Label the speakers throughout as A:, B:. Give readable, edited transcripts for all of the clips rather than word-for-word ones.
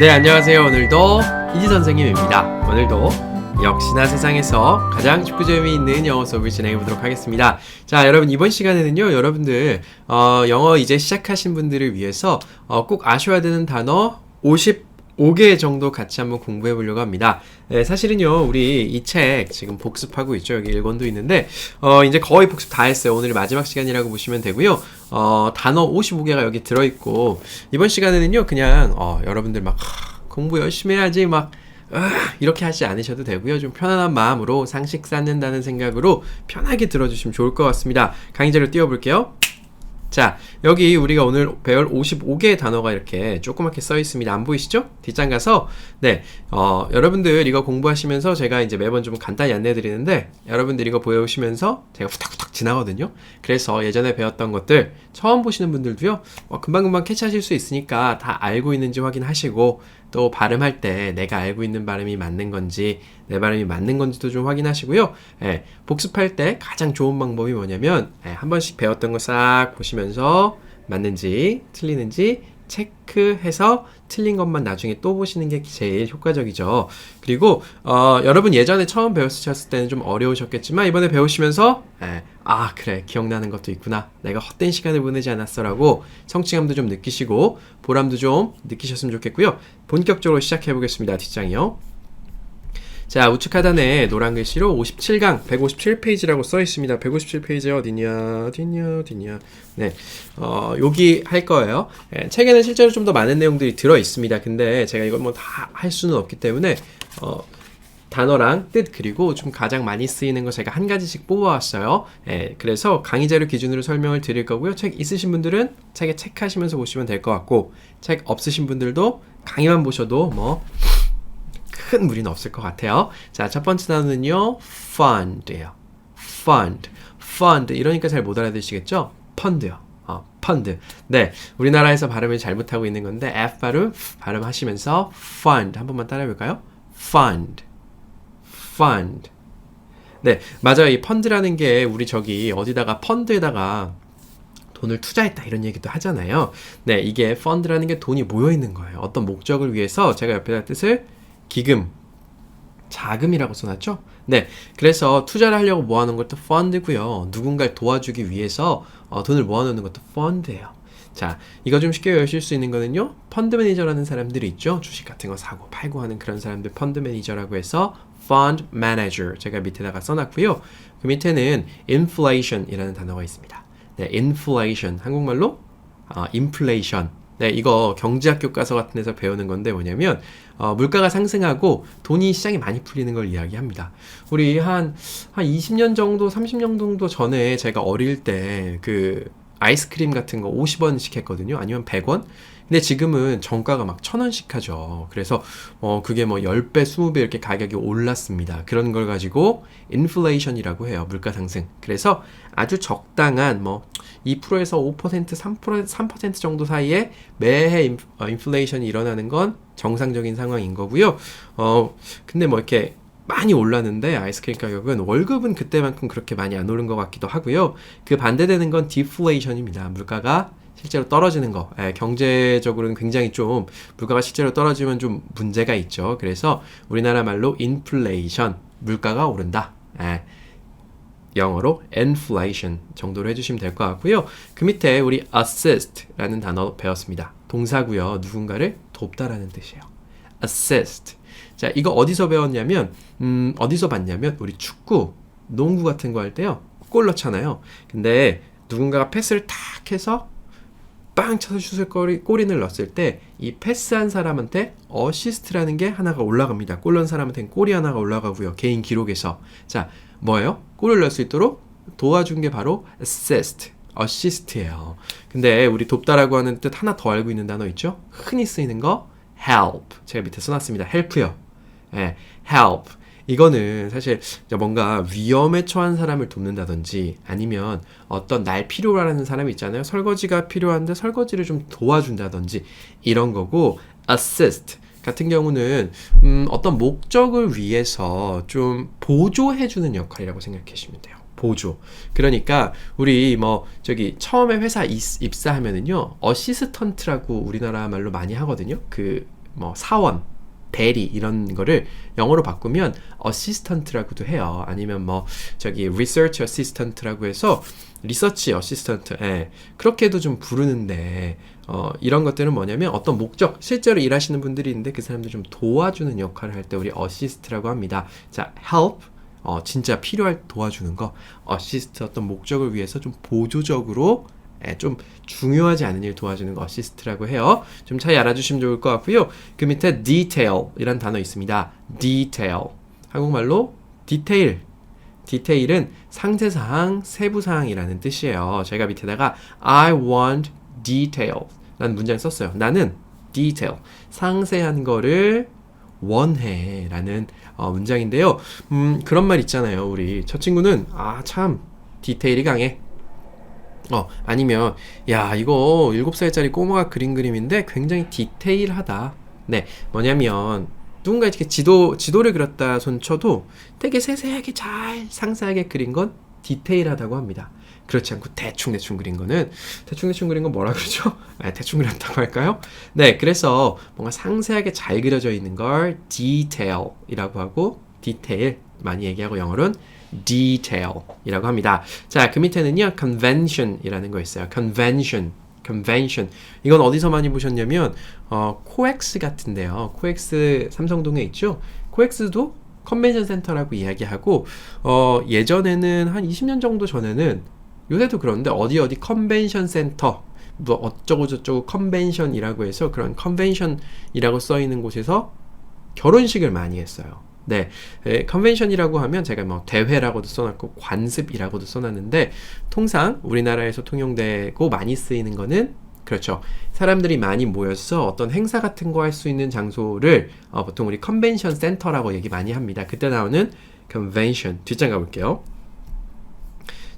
A: 네, 안녕하세요. 오늘도 이지 선생님입니다. 오늘도 역시나 세상에서 가장 쉽고 재미있는 영어 수업을 진행해 보도록 하겠습니다. 자, 여러분 이번 시간에는요, 여러분들 영어 이제 시작하신 분들을 위해서 꼭 아셔야 되는 단어 55개 정도 같이 한번 공부해 보려고 합니다. 네, 사실은요, 우리 이 책 지금 복습하고 있죠. 여기 1권도 있는데 이제 거의 복습 다 했어요. 오늘 마지막 시간이라고 보시면 되고요. 단어 55개가 여기 들어있고, 이번 시간에는요, 그냥 여러분들 막 공부 열심히 해야지 막 이렇게 하지 않으셔도 되고요. 좀 편안한 마음으로 상식 쌓는다는 생각으로 편하게 들어주시면 좋을 것 같습니다. 강의자료 띄워볼게요. 자, 여기 우리가 오늘 배울 55개의 단어가 이렇게 조그맣게 써 있습니다. 안 보이시죠? 뒷장 가서, 네, 여러분들 이거 공부하시면서 제가 이제 매번 좀 간단히 안내해 드리는데, 여러분들 이거 보시면서 제가 후딱후딱 지나거든요. 그래서 예전에 배웠던 것들 처음 보시는 분들도요, 금방금방 캐치하실 수 있으니까 다 알고 있는지 확인하시고, 또 발음할 때 내가 알고 있는 발음이 맞는 건지, 내 발음이 맞는 건지도 좀 확인하시고요. 예, 복습할 때 가장 좋은 방법이 뭐냐면, 한 번씩 배웠던 거 싹 보시면서 맞는지 틀리는지 체크해서 틀린 것만 나중에 또 보시는 게 제일 효과적이죠. 그리고 여러분 예전에 처음 배우셨을 때는 좀 어려우셨겠지만, 이번에 배우시면서 그래, 기억나는 것도 있구나, 내가 헛된 시간을 보내지 않았어 라고 성취감도 좀 느끼시고 보람도 좀 느끼셨으면 좋겠고요. 본격적으로 시작해 보겠습니다. 뒷장이요. 자, 우측 하단에 노란 글씨로 57강 157페이지라고 써 있습니다. 157페이지 어디냐? 네, 여기 할 거예요. 책에는 실제로 좀 더 많은 내용들이 들어 있습니다. 근데 제가 이걸 뭐 다 할 수는 없기 때문에 단어랑 뜻, 그리고 좀 가장 많이 쓰이는 거 제가 한 가지씩 뽑아왔어요. 그래서 강의 자료 기준으로 설명을 드릴 거고요. 책 있으신 분들은 책에 체크하시면서 보시면 될 것 같고, 책 없으신 분들도 강의만 보셔도 뭐 큰 무리는 없을 것 같아요. 자, 첫 번째 단어는요, fund예요. fund 이러니까 잘 못 알아들으시겠죠? 펀드요. 펀드. 네, 우리나라에서 발음을 잘못하고 있는 건데 F 발음하시면서 fund 한 번만 따라해 볼까요? fund. 네, 맞아요. 이 펀드라는 게 우리 저기 어디다가 펀드에다가 돈을 투자했다 이런 얘기도 하잖아요. 네, 이게 펀드라는 게 돈이 모여 있는 거예요. 어떤 목적을 위해서. 제가 옆에다 뜻을 기금, 자금이라고 써놨죠? 네, 그래서 투자를 하려고 모아놓은 것도 펀드고요. 누군가를 도와주기 위해서 돈을 모아놓는 것도 펀드예요. 자, 이거 좀 쉽게 외우실 수 있는 거는요, 펀드 매니저라는 사람들이 있죠. 주식 같은 거 사고 팔고 하는 그런 사람들 펀드 매니저라고 해서 fund manager 제가 밑에다가 써놨고요. 그 밑에는 inflation이라는 단어가 있습니다. 네, inflation 한국말로 inflation. 네, 이거 경제학 교과서 같은 데서 배우는 건데 뭐냐면 물가가 상승하고 돈이 시장에 많이 풀리는 걸 이야기합니다. 우리 한 20년 정도, 30년 정도 전에 제가 어릴 때 그 아이스크림 같은 거 50원씩 했거든요. 아니면 100원? 근데 지금은 정가가 막 1000원씩 하죠. 그래서 그게 뭐 10배, 20배 이렇게 가격이 올랐습니다. 그런 걸 가지고 인플레이션이라고 해요. 물가 상승. 그래서 아주 적당한 뭐 2%에서 5%, 3% 정도 사이에 매해 인플레이션이 일어나는 건 정상적인 상황인 거고요. 근데 뭐 이렇게 많이 올랐는데 아이스크림 가격은 월급은 그때만큼 그렇게 많이 안 오른 것 같기도 하고요. 그 반대되는 건 디플레이션입니다. 물가가 실제로 떨어지는 거. 경제적으로는 굉장히 좀 물가가 실제로 떨어지면 좀 문제가 있죠. 그래서 우리나라 말로 인플레이션, 물가가 오른다. 영어로 inflation 정도로 해주시면 될 것 같고요. 그 밑에 우리 assist라는 단어 배웠습니다. 동사고요. 누군가를 돕다라는 뜻이에요. assist. 자, 이거 어디서 배웠냐면 어디서 봤냐면 우리 축구, 농구 같은 거 할 때요, 골 넣잖아요. 근데 누군가가 패스를 탁 해서 빵 쳐서 슛을 골인을 넣었을 때 이 패스한 사람한테 어시스트라는 게 하나가 올라갑니다. 골 넣은 사람한테는 골이 하나가 올라가고요. 개인 기록에서. 자, 뭐예요? 골을 넣을 수 있도록 도와준 게 바로 어시스트예요. 근데 우리 돕다라고 하는 뜻 하나 더 알고 있는 단어 있죠? 흔히 쓰이는 거 help. 제가 밑에 써놨습니다. help요. help. 이거는 사실 뭔가 위험에 처한 사람을 돕는다든지, 아니면 어떤 날 필요로 하는 사람이 있잖아요. 설거지가 필요한데 설거지를 좀 도와준다든지 이런 거고, assist 같은 경우는 어떤 목적을 위해서 좀 보조해주는 역할이라고 생각해 주시면 돼요. 보조. 그러니까 우리 뭐 저기 처음에 회사 입사하면은요, 어시스턴트라고 우리나라 말로 많이 하거든요. 그 뭐 사원, 대리 이런 거를 영어로 바꾸면 어시스턴트라고도 해요. 아니면 뭐 저기 리서치 어시스턴트라고 해서 리서치 어시스턴트, 예, 그렇게도 좀 부르는데 이런 것들은 뭐냐면 어떤 목적, 실제로 일하시는 분들이 있는데 그 사람들 좀 도와주는 역할을 할 때 우리 어시스트라고 합니다. 자, help, 진짜 필요할 도와주는 거, 어시스트 어떤 목적을 위해서 좀 보조적으로 좀 중요하지 않은 일 도와주는 거 어시스트라고 해요. 좀 차이 알아주시면 좋을 것 같고요. 그 밑에 detail 이란 단어 있습니다. detail, 한국말로 디테일. 디테일은 상세사항, 세부사항이라는 뜻이에요. 제가 밑에다가 I want detail 라는 문장을 썼어요. 나는 detail, 상세한 거를 원해 라는 문장인데요. 그런 말 있잖아요. 우리 저 친구는 참 디테일이 강해. 아니면 야, 이거 7살짜리 꼬마가 그린 그림인데 굉장히 디테일하다. 네, 뭐냐면 누군가 이렇게 지도를 그렸다 손쳐도 되게 세세하게 잘 상세하게 그린 건 디테일하다고 합니다. 그렇지 않고 대충 그린 거는, 대충 그린 건 뭐라 그러죠? 대충 그렸다고 할까요? 네, 그래서 뭔가 상세하게 잘 그려져 있는 걸 detail이라고 하고, 디테일 많이 얘기하고 영어로는 detail이라고 합니다. 자, 그 밑에는요 convention이라는 거 있어요. convention. 이건 어디서 많이 보셨냐면 코엑스 같은데요. 코엑스 삼성동에 있죠. 코엑스도 컨벤션 센터라고 이야기하고 예전에는 한 20년 정도 전에는, 요새도 그런데 어디 컨벤션 센터 뭐 어쩌고 저쩌고 컨벤션이라고 해서 그런 컨벤션이라고 써 있는 곳에서 결혼식을 많이 했어요. 네, 컨벤션이라고 하면 제가 뭐 대회라고도 써놨고 관습이라고도 써놨는데, 통상 우리나라에서 통용되고 많이 쓰이는 거는, 그렇죠, 사람들이 많이 모여서 어떤 행사 같은 거 할 수 있는 장소를 보통 우리 컨벤션 센터라고 얘기 많이 합니다. 그때 나오는 컨벤션, 뒷장 가볼게요.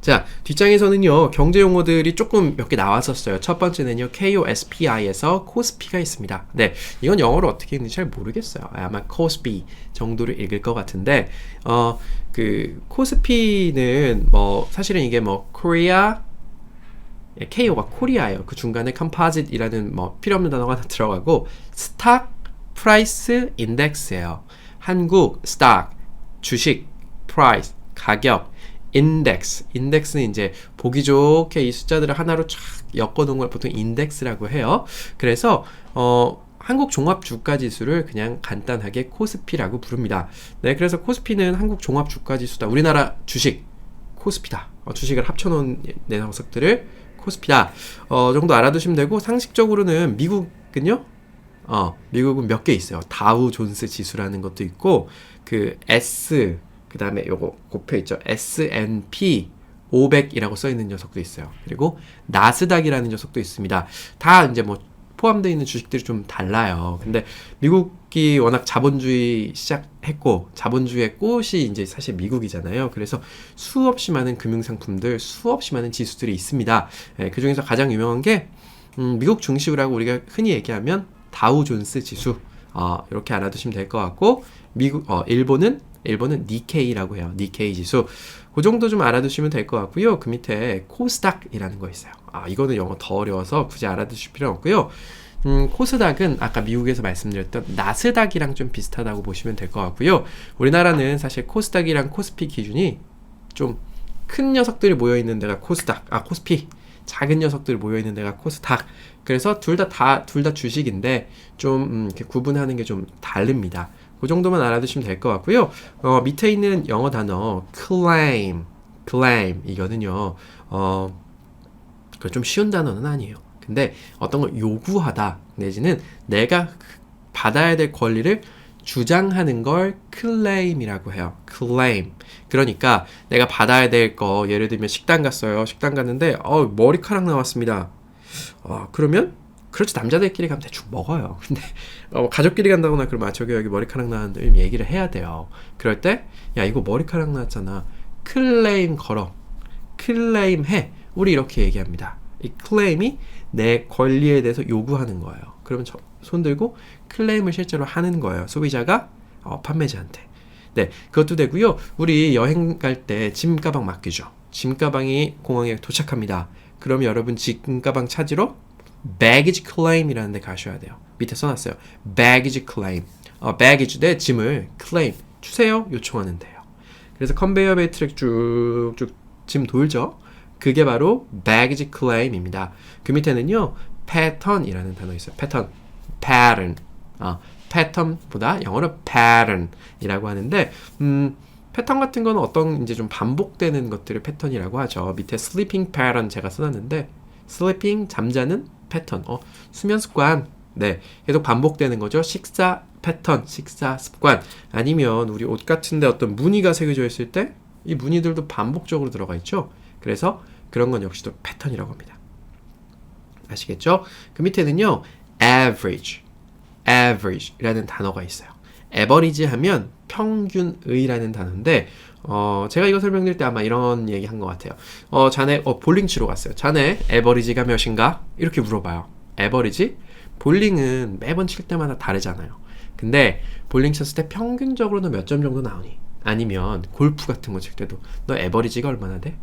A: 자, 뒷장에서는요 경제 용어들이 조금 몇 개 나왔었어요. 첫 번째는요 KOSPI에서 코스피가 있습니다. 네, 이건 영어로 어떻게 읽는지 잘 모르겠어요. 아마 코스피 정도를 읽을 것 같은데, 그 코스피는 뭐 사실은 이게 뭐 코리아, KO가 코리아예요. 그 중간에 컴포짓이라는 뭐 필요 없는 단어가 하나 들어가고, 스탁 프라이스 인덱스예요. 한국 스탁 주식, 프라이스 가격, 인덱스는 이제 보기 좋게 이 숫자들을 하나로 쫙 엮어놓은 걸 보통 인덱스라고 해요. 그래서 한국 종합 주가 지수를 그냥 간단하게 코스피라고 부릅니다. 네, 그래서 코스피는 한국 종합 주가 지수다. 우리나라 주식 코스피다. 주식을 합쳐놓은 내 녀석들을 코스피다. 정도 알아두시면 되고, 상식적으로는 미국은요, 미국은 몇 개 있어요. 다우 존스 지수라는 것도 있고, 그 S, 그 다음에 요거 곱해 있죠. S&P 500이라고 써 있는 녀석도 있어요. 그리고 나스닥이라는 녀석도 있습니다. 다 이제 뭐 포함되어 있는 주식들이 좀 달라요. 근데 미국이 워낙 자본주의 시작했고, 자본주의의 꽃이 이제 사실 미국이잖아요. 그래서 수없이 많은 금융상품들, 수없이 많은 지수들이 있습니다. 그 중에서 가장 유명한 게 미국 중시우라고 우리가 흔히 얘기하면 다우존스 지수, 이렇게 알아두시면 될 것 같고, 일본은 니케이라고 해요. 니케이 지수. 그 정도 좀 알아두시면 될 것 같고요. 그 밑에 코스닥이라는 거 있어요. 이거는 영어 더 어려워서 굳이 알아두실 필요는 없고요. 코스닥은 아까 미국에서 말씀드렸던 나스닥이랑 좀 비슷하다고 보시면 될 것 같고요. 우리나라는 사실 코스닥이랑 코스피 기준이 좀 큰 녀석들이 모여있는 데가 코스피. 작은 녀석들이 모여있는 데가 코스닥. 그래서 둘 다 주식인데 좀 이렇게 구분하는 게 좀 다릅니다. 그 정도만 알아두시면 될 것 같고요. 밑에 있는 영어 단어 claim 이거는요 그 좀 쉬운 단어는 아니에요. 근데 어떤 걸 요구하다 내지는 내가 받아야 될 권리를 주장하는 걸 claim이라고 해요. claim. 그러니까 내가 받아야 될 거, 예를 들면 식당 갔어요. 식당 갔는데 머리카락 나왔습니다. 그러면 그렇지, 남자들끼리 가면 대충 먹어요. 근데 가족끼리 간다거나 그러면 저기 여기 머리카락 나왔는데 얘기를 해야 돼요. 그럴 때 야, 이거 머리카락 나왔잖아, 클레임 걸어, 클레임 해. 우리 이렇게 얘기합니다. 이 클레임이 내 권리에 대해서 요구하는 거예요. 그러면 손 들고 클레임을 실제로 하는 거예요. 소비자가 판매자한테. 네, 그것도 되고요. 우리 여행 갈 때 짐 가방 맡기죠. 짐 가방이 공항에 도착합니다. 그럼 여러분 짐 가방 찾으러 baggage claim이라는 데 가셔야 돼요. 밑에 써놨어요. baggage claim. baggage 대 짐을 claim 주세요 요청하는 데요. 그래서 컨베이어 벨트를 쭉쭉 짐 돌죠. 그게 바로 baggage claim입니다. 그 밑에는요 pattern이라는 단어 있어요. pattern. 패턴보다 영어로 pattern이라고 하는데 패턴 같은 거는 어떤 이제 좀 반복되는 것들을 패턴이라고 하죠. 밑에 sleeping pattern 제가 써놨는데 sleeping 잠자는 패턴, 수면 습관, 네 계속 반복되는 거죠. 식사 패턴, 식사 습관 아니면 우리 옷 같은데 어떤 무늬가 새겨져 있을 때 이 무늬들도 반복적으로 들어가 있죠. 그래서 그런 건 역시도 패턴이라고 합니다. 아시겠죠? 그 밑에는요 average라는 단어가 있어요. average 하면 평균의라는 단어인데 제가 이거 설명드릴 때 아마 이런 얘기 한 것 같아요. 자네 볼링 치러 갔어요. 자네 average가 몇인가? 이렇게 물어봐요. average? 볼링은 매번 칠 때마다 다르잖아요. 근데 볼링 쳤을 때 평균적으로는 몇 점 정도 나오니? 아니면 골프 같은 거 칠 때도 너 average가 얼마나 돼?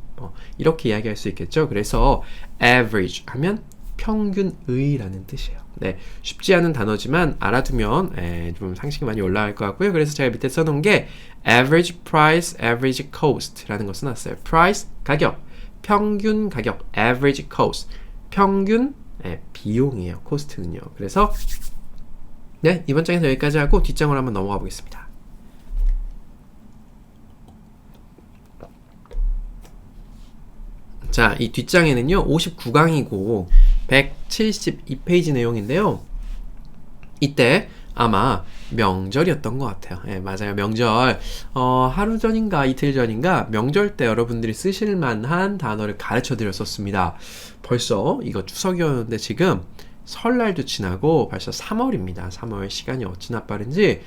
A: 이렇게 이야기할 수 있겠죠. 그래서 average 하면 평균의라는 뜻이에요. 네, 쉽지 않은 단어지만 알아두면 좀 상식이 많이 올라갈 것 같고요. 그래서 제가 밑에 써놓은 게 average price, average cost라는 거 써놨어요. price, 가격, 평균 가격, average cost, 평균 비용이에요. cost는요. 그래서 네, 이번 장에서 여기까지 하고 뒷장으로 한번 넘어가 보겠습니다. 자, 이 뒷장에는요 59강이고 172페이지 내용인데요. 이때 아마 명절이었던 것 같아요. 맞아요. 명절 하루 전인가 이틀 전인가 명절 때 여러분들이 쓰실 만한 단어를 가르쳐 드렸었습니다. 벌써 이거 추석이었는데 지금 설날도 지나고 벌써 3월입니다. 3월 시간이 어찌나 빠른지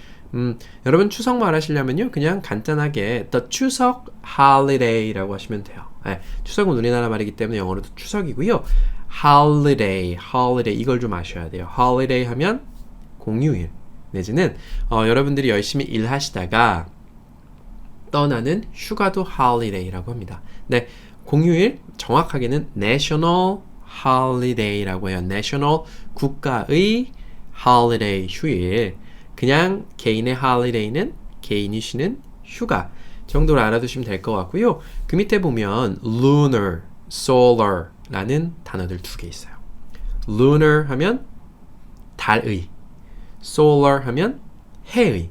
A: 여러분 추석 말하시려면요 그냥 간단하게 the 추석 holiday라고 하시면 돼요. 추석은 우리나라 말이기 때문에 영어로도 추석이고요. holiday 이걸 좀 아셔야 돼요. holiday 하면 공휴일 내지는 여러분들이 열심히 일하시다가 떠나는 휴가도 holiday라고 합니다. 네, 공휴일 정확하게는 national holiday라고 해요. national 국가의 holiday 휴일. 그냥 개인의 holiday는 개인이 쉬는 휴가 정도로 알아두시면 될 것 같고요. 그 밑에 보면 lunar, solar 라는 단어들 두 개 있어요. lunar 하면 달의, solar 하면 해의.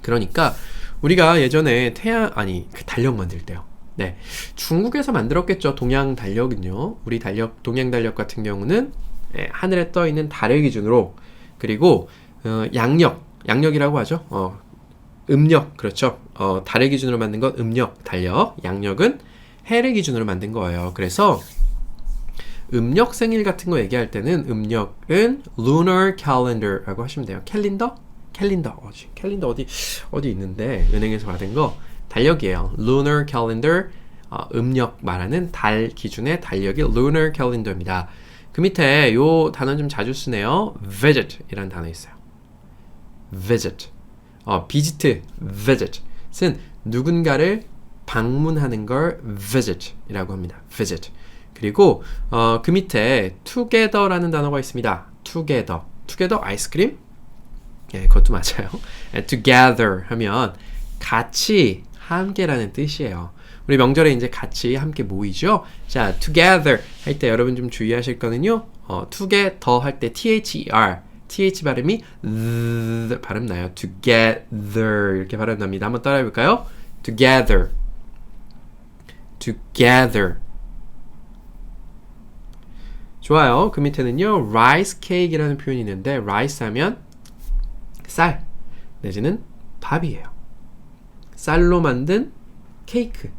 A: 그러니까 우리가 예전에 달력 만들 때요. 네, 중국에서 만들었겠죠. 동양 달력은요. 우리 동양 달력 같은 경우는 하늘에 떠 있는 달을 기준으로 그리고 양력이라고 하죠. 음력, 그렇죠. 달을 기준으로 만든 건 음력, 달력. 양력은 해를 기준으로 만든 거예요. 그래서 음력 생일 같은 거 얘기할 때는 음력은 lunar calendar라고 하시면 돼요. 캘린더 어디 있는데 은행에서 받은 거 달력이에요. lunar calendar 음력 말하는 달 기준의 달력이 lunar calendar입니다. 그 밑에 요 단어 좀 자주 쓰네요. visit 이라는 단어 있어요. visit visit은 누군가를 방문하는 걸 visit이라고 합니다. visit. 그리고 그 밑에 together라는 단어가 있습니다. together 아이스크림? 그것도 맞아요. together 하면 같이 함께라는 뜻이에요. 우리 명절에 이제 같이 함께 모이죠. 자, together 할 때 여러분 좀 주의하실 거는요. together 할 때 th 발음이 발음 나요. together 이렇게 발음 납니다. 한번 따라해 볼까요? together. 좋아요. 그 밑에는요. rice cake이라는 표현이 있는데 rice 하면 쌀 내지는 밥이에요. 쌀로 만든 케이크.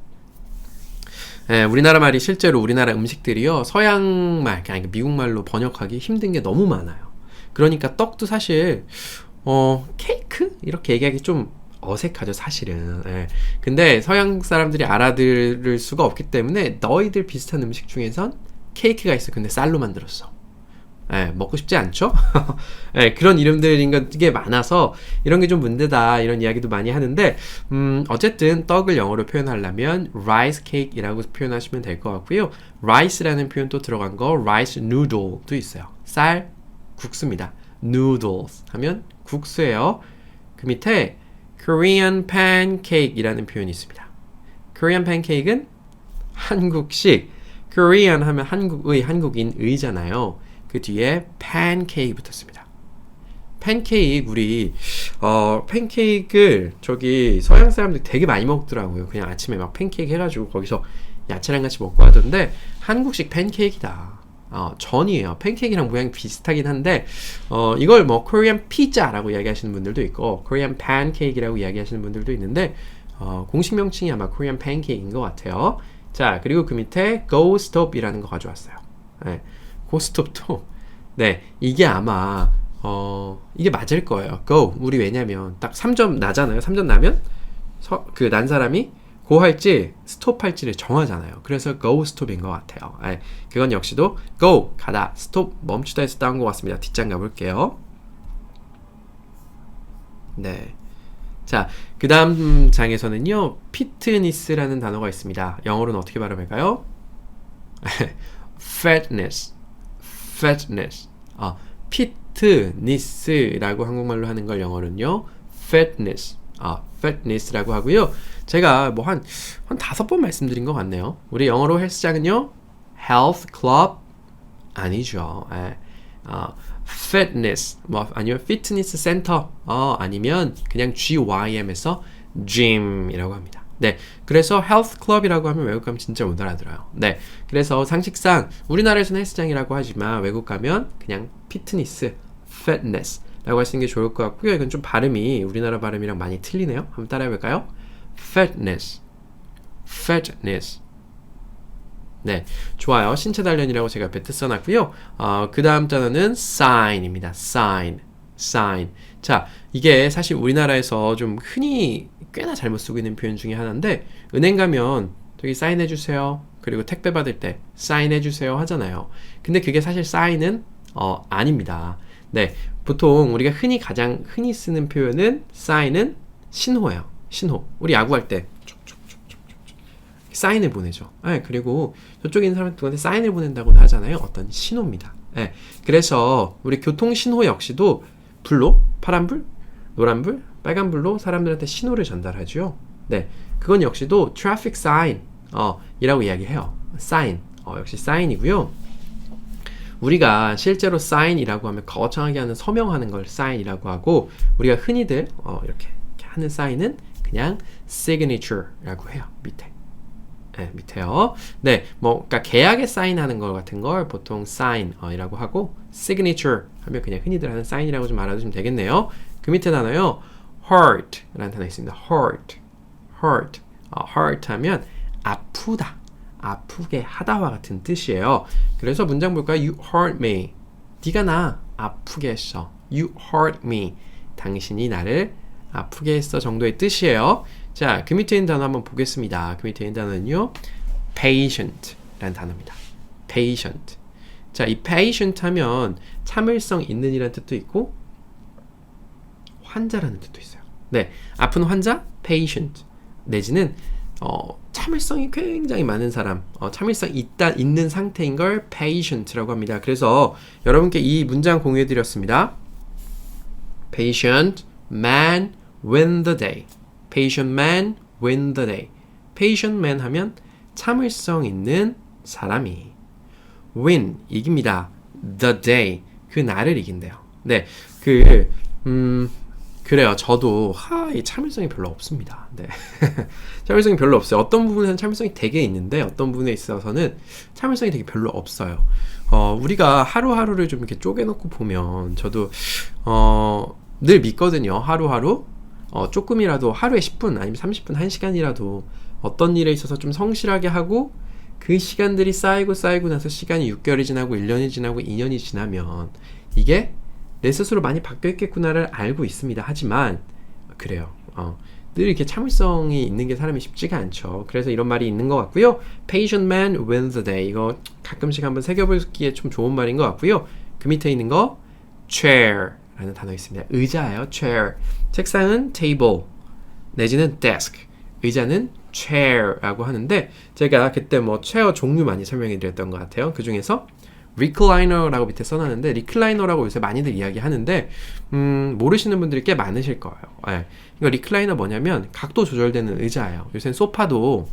A: 우리나라 말이 실제로 우리나라 음식들이요. 서양말, 그러니까 미국말로 번역하기 힘든 게 너무 많아요. 그러니까 떡도 사실 케이크? 이렇게 얘기하기 좀 어색하죠, 사실은. 근데 서양 사람들이 알아들을 수가 없기 때문에 너희들 비슷한 음식 중에선 케이크가 있어. 근데 쌀로 만들었어. 예, 먹고 싶지 않죠? 예, 그런 이름들인 게 많아서 이런 게 좀 문제다 이런 이야기도 많이 하는데 어쨌든 떡을 영어로 표현하려면 rice cake이라고 표현하시면 될 것 같고요. rice라는 표현 또 들어간 거 rice noodle도 있어요. 쌀 국수입니다. noodles 하면 국수예요. 그 밑에 Korean pancake이라는 표현이 있습니다. Korean pancake은 한국식, Korean 하면 한국인의잖아요. 그 뒤에 pancake 붙었습니다. 팬케이크 우리 팬케이크를 저기 서양 사람들이 되게 많이 먹더라고요. 그냥 아침에 막 팬케이크 해가지고 거기서 야채랑 같이 먹고 하던데 한국식 팬케이크다. 전이에요. 팬케이크랑 모양이 비슷하긴 한데 이걸 뭐 코리안 피자라고 이야기하시는 분들도 있고 코리안 팬케이크라고 이야기하시는 분들도 있는데 공식 명칭이 아마 코리안 팬케이크인 것 같아요. 자, 그리고 그 밑에 go stop이라는 거 가져왔어요. 네, go stop도 네, 이게 아마 이게 맞을 거예요. go 우리 왜냐면 딱 3점 나잖아요. 3점 나면 그 난 사람이 go 할지 stop 할지를 정하잖아요. 그래서 go stop인 것 같아요. 네, 그건 역시도 go 가다 stop 멈추다 해서 따온 것 같습니다. 뒷장 가볼게요. 네. 자, 그 다음 장에서는요, fitness라는 단어가 있습니다. 영어로는 어떻게 발음할까요? fatness. fitness라고 한국말로 하는 걸 영어로는요, fatness라고 하고요. 제가 뭐 한 5번 말씀드린 것 같네요. 우리 영어로 헬스장은요, health club 아니죠. fitness 아니면 fitness center 아니면 그냥 GYM에서 gym이라고 합니다. 네, 그래서 health club이라고 하면 외국 가면 진짜 못 알아들어요. 네, 그래서 상식상 우리나라에서는 헬스장이라고 하지만 외국 가면 그냥 fitness라고 하시는 게 좋을 것 같고요. 이건 좀 발음이 우리나라 발음이랑 많이 틀리네요. 한번 따라해 볼까요? fitness. 네, 좋아요. 신체 단련이라고 제가 옆에 써놨고요. 그 다음 단어는 sign입니다. sign. 자, 이게 사실 우리나라에서 좀 흔히 꽤나 잘못 쓰고 있는 표현 중에 하나인데 은행 가면 저기 사인해주세요. 그리고 택배 받을 때 사인해주세요 하잖아요. 근데 그게 사실 사인은 아닙니다. 네, 보통 우리가 가장 흔히 쓰는 표현은 사인은 신호예요. 신호. 우리 야구할 때 사인을 보내죠. 네, 그리고 저쪽에 있는 사람한테 사인을 보낸다고도 하잖아요. 어떤 신호입니다. 네, 그래서 우리 교통 신호 역시도 불로 파란불, 노란불, 빨간불로 사람들한테 신호를 전달하죠. 네, 그건 역시도 traffic sign 이라고 이야기해요. sign 역시 sign이고요. 우리가 실제로 sign이라고 하면 거창하게 하는 서명하는 걸 sign이라고 하고 우리가 흔히들 이렇게 하는 sign은 그냥 signature라고 해요. 밑에요. 네, 그러니까 계약에 사인하는 것 같은 걸 보통 sign이라고 하고 signature 하면 그냥 흔히들 하는 sign이라고 좀 알아두시면 되겠네요. 그 밑에 단어요, hurt라는 단어 있습니다. hurt 하면 아프다, 아프게 하다와 같은 뜻이에요. 그래서 문장 볼까요? You hurt me. 네가 나 아프게 했어. You hurt me. 당신이 나를 아프게 했어 정도의 뜻이에요. 자, 그 밑에 있는 단어 한번 보겠습니다. 그 밑에 있는 단어는요, patient라는 단어입니다. patient. 자, 이 patient 하면 참을성 있는 이라는 뜻도 있고 환자라는 뜻도 있어요. 네, 아픈 환자, patient. 내지는 참을성이 굉장히 많은 사람, 참을성 있는 상태인 걸 patient라고 합니다. 그래서 여러분께 이 문장 공유해 드렸습니다. Patient man win the day. Patient man win the day. Patient man 하면 참을성 있는 사람이 win 이깁니다. The day 그 날을 이긴대요. 네, 그래요. 저도 이 참을성이 별로 없습니다. 네. 참을성이 별로 없어요. 어떤 부분에서는 참을성이 되게 있는데 어떤 부분에 있어서는 참을성이 되게 별로 없어요. 우리가 하루하루를 좀 이렇게 쪼개놓고 보면 저도 늘 믿거든요. 하루하루 조금이라도 하루에 10분 아니면 30분 1시간이라도 어떤 일에 있어서 좀 성실하게 하고 그 시간들이 쌓이고 나서 시간이 6개월이 지나고 1년이 지나고 2년이 지나면 이게 내 스스로 많이 바뀌어 있겠구나를 알고 있습니다. 하지만 그래요. 늘 이렇게 참을성이 있는 게 사람이 쉽지가 않죠. 그래서 이런 말이 있는 것 같고요. Patient man wins the day. 이거 가끔씩 한번 새겨보기에 좀 좋은 말인 것 같고요. 그 밑에 있는 거 chair라는 단어 있습니다. 의자예요. chair. 책상은 table 내지는 desk. 의자는 chair라고 하는데 제가 그때 뭐 체어 종류 많이 설명해 드렸던 것 같아요. 그 중에서 recliner라고 밑에 써놨는데 recliner라고 요새 많이들 이야기하는데 모르시는 분들이 꽤 많으실 거예요. 네. 이거 recliner 뭐냐면 각도 조절되는 의자예요. 요새는 소파도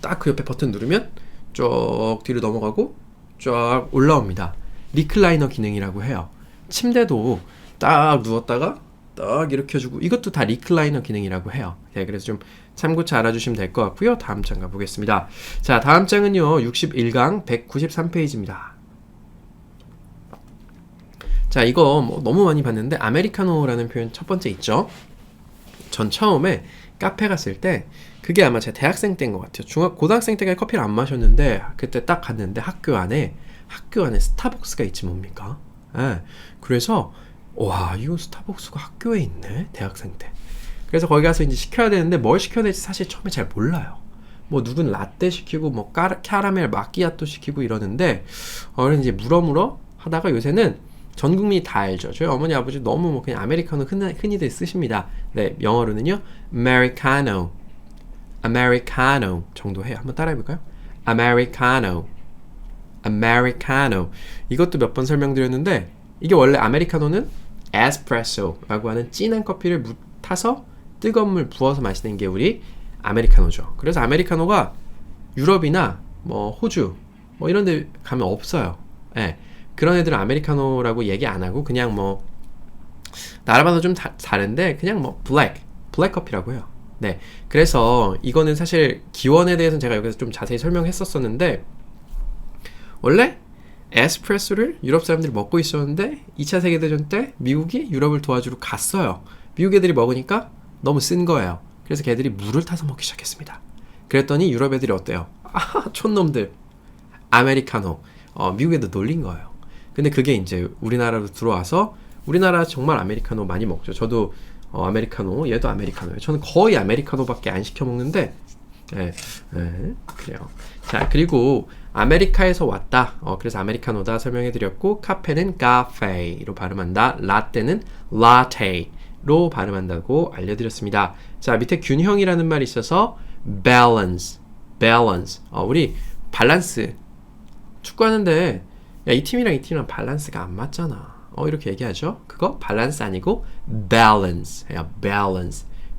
A: 딱 그 옆에 버튼 누르면 쭉 뒤로 넘어가고 쫙 올라옵니다. 리클라이너 기능이라고 해요. 침대도 딱 누웠다가 딱 일으켜주고 이것도 다 리클라이너 기능이라고 해요. 네, 그래서 좀 참고차 알아주시면 될 것 같고요. 다음 장 가보겠습니다. 자, 다음 장은요. 61강 193페이지입니다. 자, 이거 뭐 너무 많이 봤는데 아메리카노라는 표현 첫 번째 있죠. 전 처음에 카페 갔을 때 그게 아마 제 대학생 때인 것 같아요. 고등학생 때까지 커피를 안 마셨는데 그때 딱 갔는데 학교 안에 스타벅스가 있지 뭡니까? 네. 그래서 와, 이거 스타벅스가 학교에 있네? 대학생 때. 그래서 거기 가서 이제 시켜야 되는데 뭘 시켜야 될지 사실 처음에 잘 몰라요. 뭐 누군 라떼 시키고 뭐 캐러멜 마끼아또 시키고 이러는데 그래서 이제 물어 하다가 요새는 전 국민이 다 알죠. 저희 어머니 아버지 너무 뭐 그냥 아메리카노 흔히들 쓰십니다. 네, 영어로는요. Americano 정도 해요. 한번 따라해 볼까요? Americano. 이것도 몇 번 설명드렸는데 이게 원래 아메리카노는 에스프레소라고 하는 진한 커피를 타서 뜨거운 물 부어서 마시는 게 우리 아메리카노죠. 그래서 아메리카노가 유럽이나 뭐 호주 뭐 이런 데 가면 없어요. 예. 그런 애들은 아메리카노라고 얘기 안 하고 그냥 뭐 나라마다 좀 다른데 그냥 뭐 블랙 커피라고 해요. 네. 그래서 이거는 사실 기원에 대해서는 제가 여기서 좀 자세히 설명했었었는데 원래 에스프레소를 유럽 사람들이 먹고 있었는데 2차 세계대전 때 미국이 유럽을 도와주러 갔어요. 미국 애들이 먹으니까 너무 쓴 거예요. 그래서 걔들이 물을 타서 먹기 시작했습니다. 그랬더니 유럽 애들이 어때요? 아, 촌놈들. 아메리카노. 미국 애들 놀린 거예요. 근데 그게 이제 우리나라로 들어와서 우리나라 정말 아메리카노 많이 먹죠. 저도 아메리카노, 얘도 아메리카노예요. 저는 거의 아메리카노밖에 안 시켜 먹는데 그래요. 자, 그리고 아메리카에서 왔다. 그래서 아메리카노다 설명해드렸고 카페는 카페로 발음한다. 라떼는 라테로 발음한다고 알려드렸습니다. 자, 밑에 균형이라는 말이 있어서 balance. 우리 밸런스 축구하는데 야, 이 팀이랑 이 팀이랑 밸런스가 안 맞잖아. 이렇게 얘기하죠. 그거 밸런스 아니고 balance예요.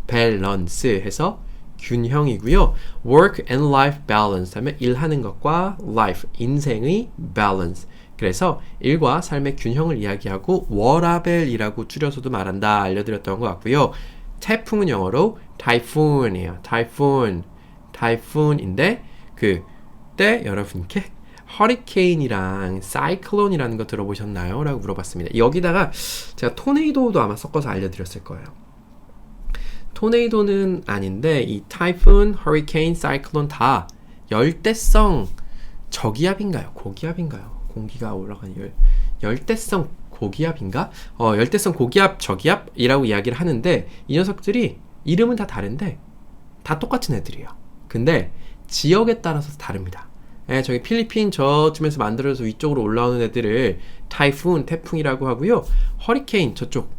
A: 밸런스 해서 균형이고요. work and life balance 하면 일하는 것과 life, 인생의 balance. 그래서 일과 삶의 균형을 이야기하고 워라벨이라고 줄여서도 말한다 알려드렸던 것 같고요. 태풍은 영어로 typhoon이에요. typhoon인데 그때 여러분께 허리케인이랑 사이클론이라는 거 들어보셨나요? 라고 물어봤습니다. 여기다가 제가 토네이도도 아마 섞어서 알려드렸을 거예요. 토네이도는 아닌데 이 타이푼, 허리케인, 사이클론 다 열대성 저기압인가요? 고기압인가요? 공기가 올라가는 열대성 고기압인가? 열대성 고기압, 저기압이라고 이야기를 하는데 이 녀석들이 이름은 다 다른데 다 똑같은 애들이에요. 근데 지역에 따라서 다릅니다. 저기 필리핀 저쯤에서 만들어서 위쪽으로 올라오는 애들을 타이푼, 태풍이라고 하고요. 허리케인 저쪽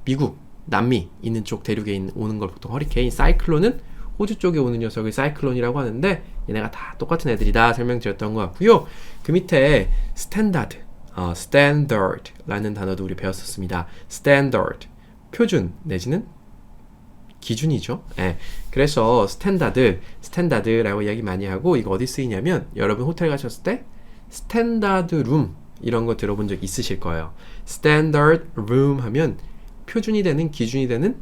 A: 미국, 남미 있는 쪽 대륙에 오는 걸 보통 허리케인, 사이클론은 호주 쪽에 오는 녀석을 사이클론이라고 하는데 얘네가 다 똑같은 애들이다 설명드렸던 것 같고요. 그 밑에 스탠다드, standard라는 단어도 우리 배웠었습니다. standard, 표준 내지는 기준이죠. 네. 그래서 스탠다드라고 이야기 많이 하고 이거 어디 쓰이냐면 여러분 호텔 가셨을 때 스탠다드 룸 이런 거 들어본 적 있으실 거예요. 스탠다드 룸 하면 표준이 되는 기준이 되는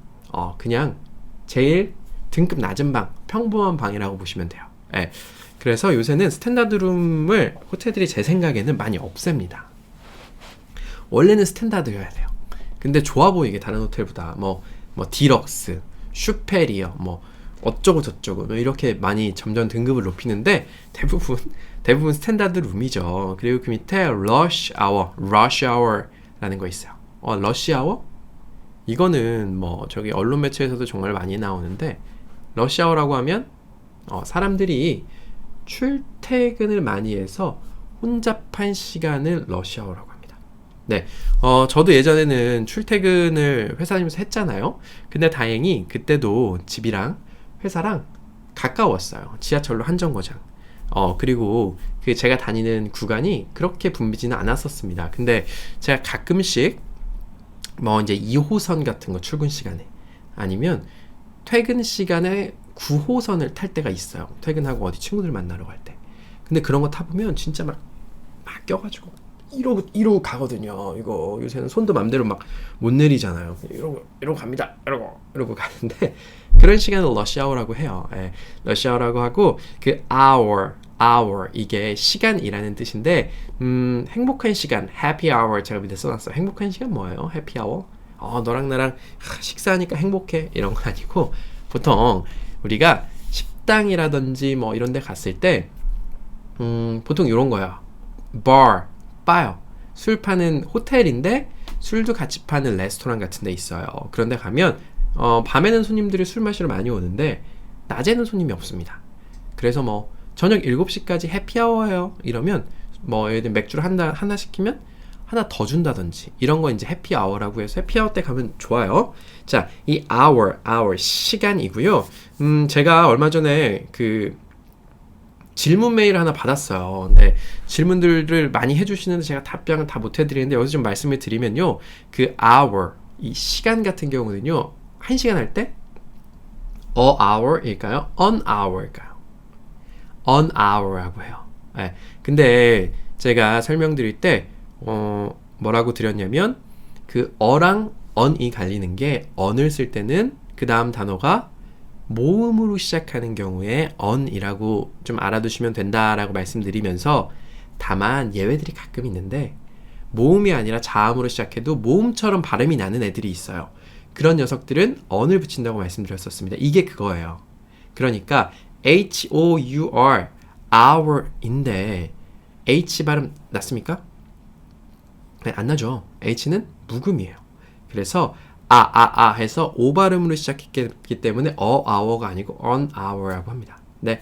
A: 그냥 제일 등급 낮은 방, 평범한 방이라고 보시면 돼요. 네. 그래서 요새는 스탠다드 룸을 호텔들이 제 생각에는 많이 없앱니다. 원래는 스탠다드여야 돼요. 근데 좋아 보이게 다른 호텔보다 뭐 디럭스, 슈페리어, 뭐 어쩌고 저쩌고 이렇게 많이 점점 등급을 높이는데 대부분 스탠다드 룸이죠. 그리고 그 밑에 rush hour라는 거 있어요. rush hour? 이거는 뭐 저기 언론 매체에서도 정말 많이 나오는데 rush hour라고 하면 사람들이 출퇴근을 많이 해서 혼잡한 시간을 러시아워라고 합니다. 네, 저도 예전에는 출퇴근을 회사 다니면서 했잖아요. 근데 다행히 그때도 집이랑 회사랑 가까웠어요. 지하철로 한 정거장. 그리고 그 제가 다니는 구간이 그렇게 붐비지는 않았었습니다. 근데 제가 가끔씩 뭐 이제 2호선 같은 거 출근 시간에 아니면 퇴근 시간에 9호선을 탈 때가 있어요. 퇴근하고 어디 친구들 만나러 갈 때. 근데 그런 거 타보면 진짜 막 껴가지고 이러고 가거든요. 이거 요새는 손도 맘대로 막 못 내리잖아요. 이러고 갑니다. 이러고 가는데 그런 시간을 러시아워라고 해요. 예, 러시아워라고 하고 그 hour 이게 시간이라는 뜻인데 행복한 시간 happy hour 제가 밑에 써놨어요. 행복한 시간 뭐예요? happy hour? 너랑 나랑 식사하니까 행복해 이런 건 아니고 보통 우리가 식당이라든지 뭐 이런 데 갔을 때 보통 이런 거야. 바요. 술 파는 호텔인데 술도 같이 파는 레스토랑 같은 데 있어요. 그런데 가면 밤에는 손님들이 술 마시러 많이 오는데 낮에는 손님이 없습니다. 그래서 뭐 저녁 7시까지 해피아워예요 이러면 뭐 예를 들면 맥주를 하나 시키면 하나 더 준다든지 이런 거 이제 해피아워라고 해서 해피아워 때 가면 좋아요. 자, 이 hour 시간이고요. 제가 얼마 전에 그 질문 메일 하나 받았어요. 네, 질문들을 많이 해주시는데 제가 답변을 다 못 해드리는데 여기서 좀 말씀을 드리면요. 그 hour, 이 시간 같은 경우는요. 1시간 할 때 a hour일까요? an hour일까요? an hour라고 해요. 네, 근데 제가 설명드릴 때 뭐라고 드렸냐면 그 어랑 on이 갈리는 게 on을 쓸 때는 그 다음 단어가 모음으로 시작하는 경우에 on이라고 좀 알아두시면 된다라고 말씀드리면서 다만 예외들이 가끔 있는데 모음이 아니라 자음으로 시작해도 모음처럼 발음이 나는 애들이 있어요. 그런 녀석들은 on을 붙인다고 말씀드렸었습니다. 이게 그거예요. 그러니까 hour, hour인데 h 발음 났습니까? 네, 안 나죠. h는 묵음이에요. 그래서 해서 오 발음으로 시작했기 때문에 hour가 아니고 on hour라고 합니다. 네,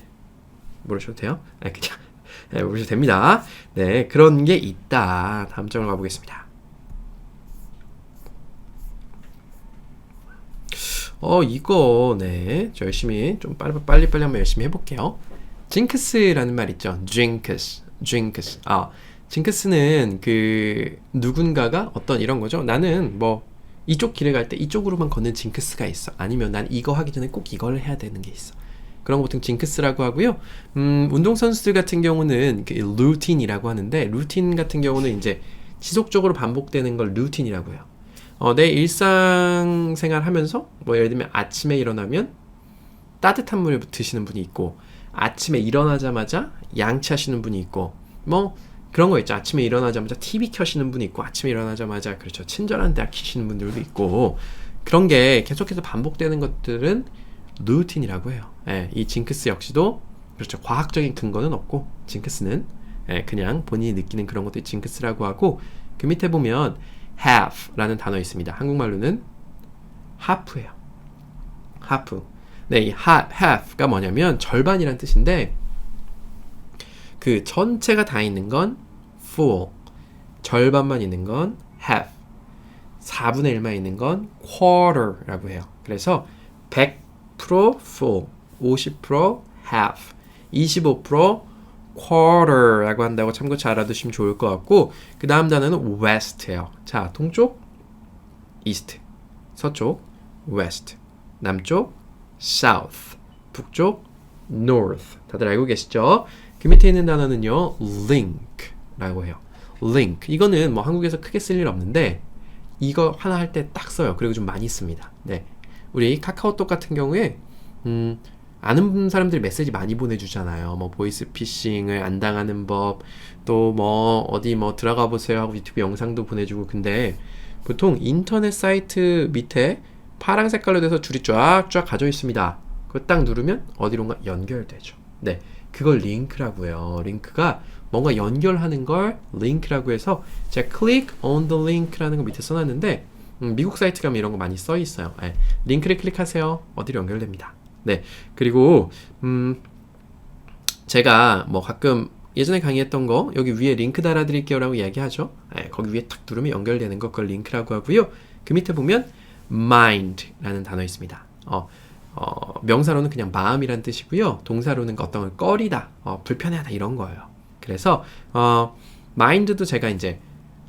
A: 모르셔도 돼요. 네, 그냥 모르셔도 됩니다. 네, 그런 게 있다. 다음 장으로 가보겠습니다. 이거 네, 저 열심히 좀 빨리 한번 열심히 해볼게요. 징크스라는 말 있죠. 징크스. 징크스는 그 누군가가 어떤 이런 거죠. 나는 뭐 이쪽 길을 갈 때 이쪽으로만 걷는 징크스가 있어. 아니면 난 이거 하기 전에 꼭 이걸 해야 되는 게 있어. 그런 거 보통 징크스라고 하고요. 운동선수들 같은 경우는 그 루틴이라고 하는데 루틴 같은 경우는 이제 지속적으로 반복되는 걸 루틴이라고 해요. 내 일상생활 하면서 뭐 예를 들면 아침에 일어나면 따뜻한 물을 드시는 분이 있고 아침에 일어나자마자 양치하시는 분이 있고 뭐 그런 거 있죠. 아침에 일어나자마자 TV 켜시는 분이 있고 아침에 일어나자마자 그렇죠. 친절한 대학 키시는 분들도 있고 그런 게 계속해서 반복되는 것들은 루틴이라고 해요. 예, 이 징크스 역시도 그렇죠. 과학적인 근거는 없고 징크스는 그냥 본인이 느끼는 그런 것들이 징크스라고 하고 그 밑에 보면 half라는 단어 있습니다. 한국말로는 half예요. half. 네, 이 half가 뭐냐면 절반이란 뜻인데 그 전체가 다 있는 건 full, 절반만 있는 건 half, 4분의 1만 있는 건 quarter라고 해요. 그래서 100% full, 50% half, 25% quarter라고 한다고 참고 잘 알아두시면 좋을 것 같고 그 다음 단어는 west예요. 자, 동쪽 east, 서쪽 west, 남쪽 south, 북쪽 north. 다들 알고 계시죠? 그 밑에 있는 단어는요, link라고 해요. link. 이거는 뭐 한국에서 크게 쓸 일 없는데 이거 하나 할 때 딱 써요. 그리고 좀 많이 씁니다. 네, 우리 카카오톡 같은 경우에 아는 사람들이 메시지 많이 보내주잖아요. 뭐 보이스피싱을 안 당하는 법, 또 뭐 어디 뭐 들어가 보세요 하고 유튜브 영상도 보내주고. 근데 보통 인터넷 사이트 밑에 파란 색깔로 돼서 줄이 쫙쫙 가져 있습니다. 그거 딱 누르면 어디론가 연결되죠. 네, 그걸 링크라고 해요. 링크가 뭔가 연결하는 걸 링크라고 해서 제가 click on the link라는 거 밑에 써놨는데 미국 사이트 가면 이런 거 많이 써 있어요. 네, 링크를 클릭하세요. 어디로 연결됩니다. 네, 그리고 제가 뭐 가끔 예전에 강의했던 거 여기 위에 링크 달아드릴게요 라고 이야기하죠. 거기 위에 탁 누르면 연결되는 거 그걸 링크라고 하고요. 그 밑에 보면 mind라는 단어 있습니다. 명사로는 그냥 마음이란 뜻이고요. 동사로는 어떤 걸 꺼리다, 불편해하다 이런 거예요. 그래서 mind도 제가 이제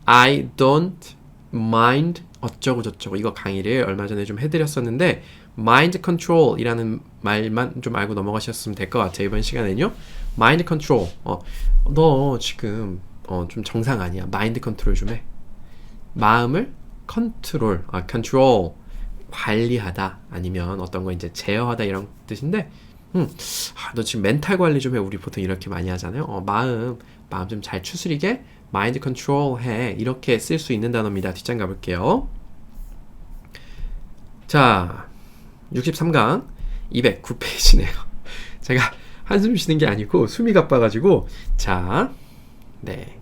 A: I don't mind 어쩌고 저쩌고 이거 강의를 얼마 전에 좀 해드렸었는데 mind control 이라는 말만 좀 알고 넘어가셨으면 될 것 같아요. 이번 시간에는요. mind control 너 지금 좀 정상 아니야. mind control 좀 해. 마음을 control 관리하다 아니면 어떤 거 이제 제어하다 이런 뜻인데 너 지금 멘탈 관리 좀 해. 우리 보통 이렇게 많이 하잖아요. 마음 좀 잘 추스리게 마인드 컨트롤 해. 이렇게 쓸 수 있는 단어입니다. 뒷장 가볼게요. 자, 63강 209페이지네요. 제가 한숨 쉬는 게 아니고 숨이 가빠가지고 자, 네.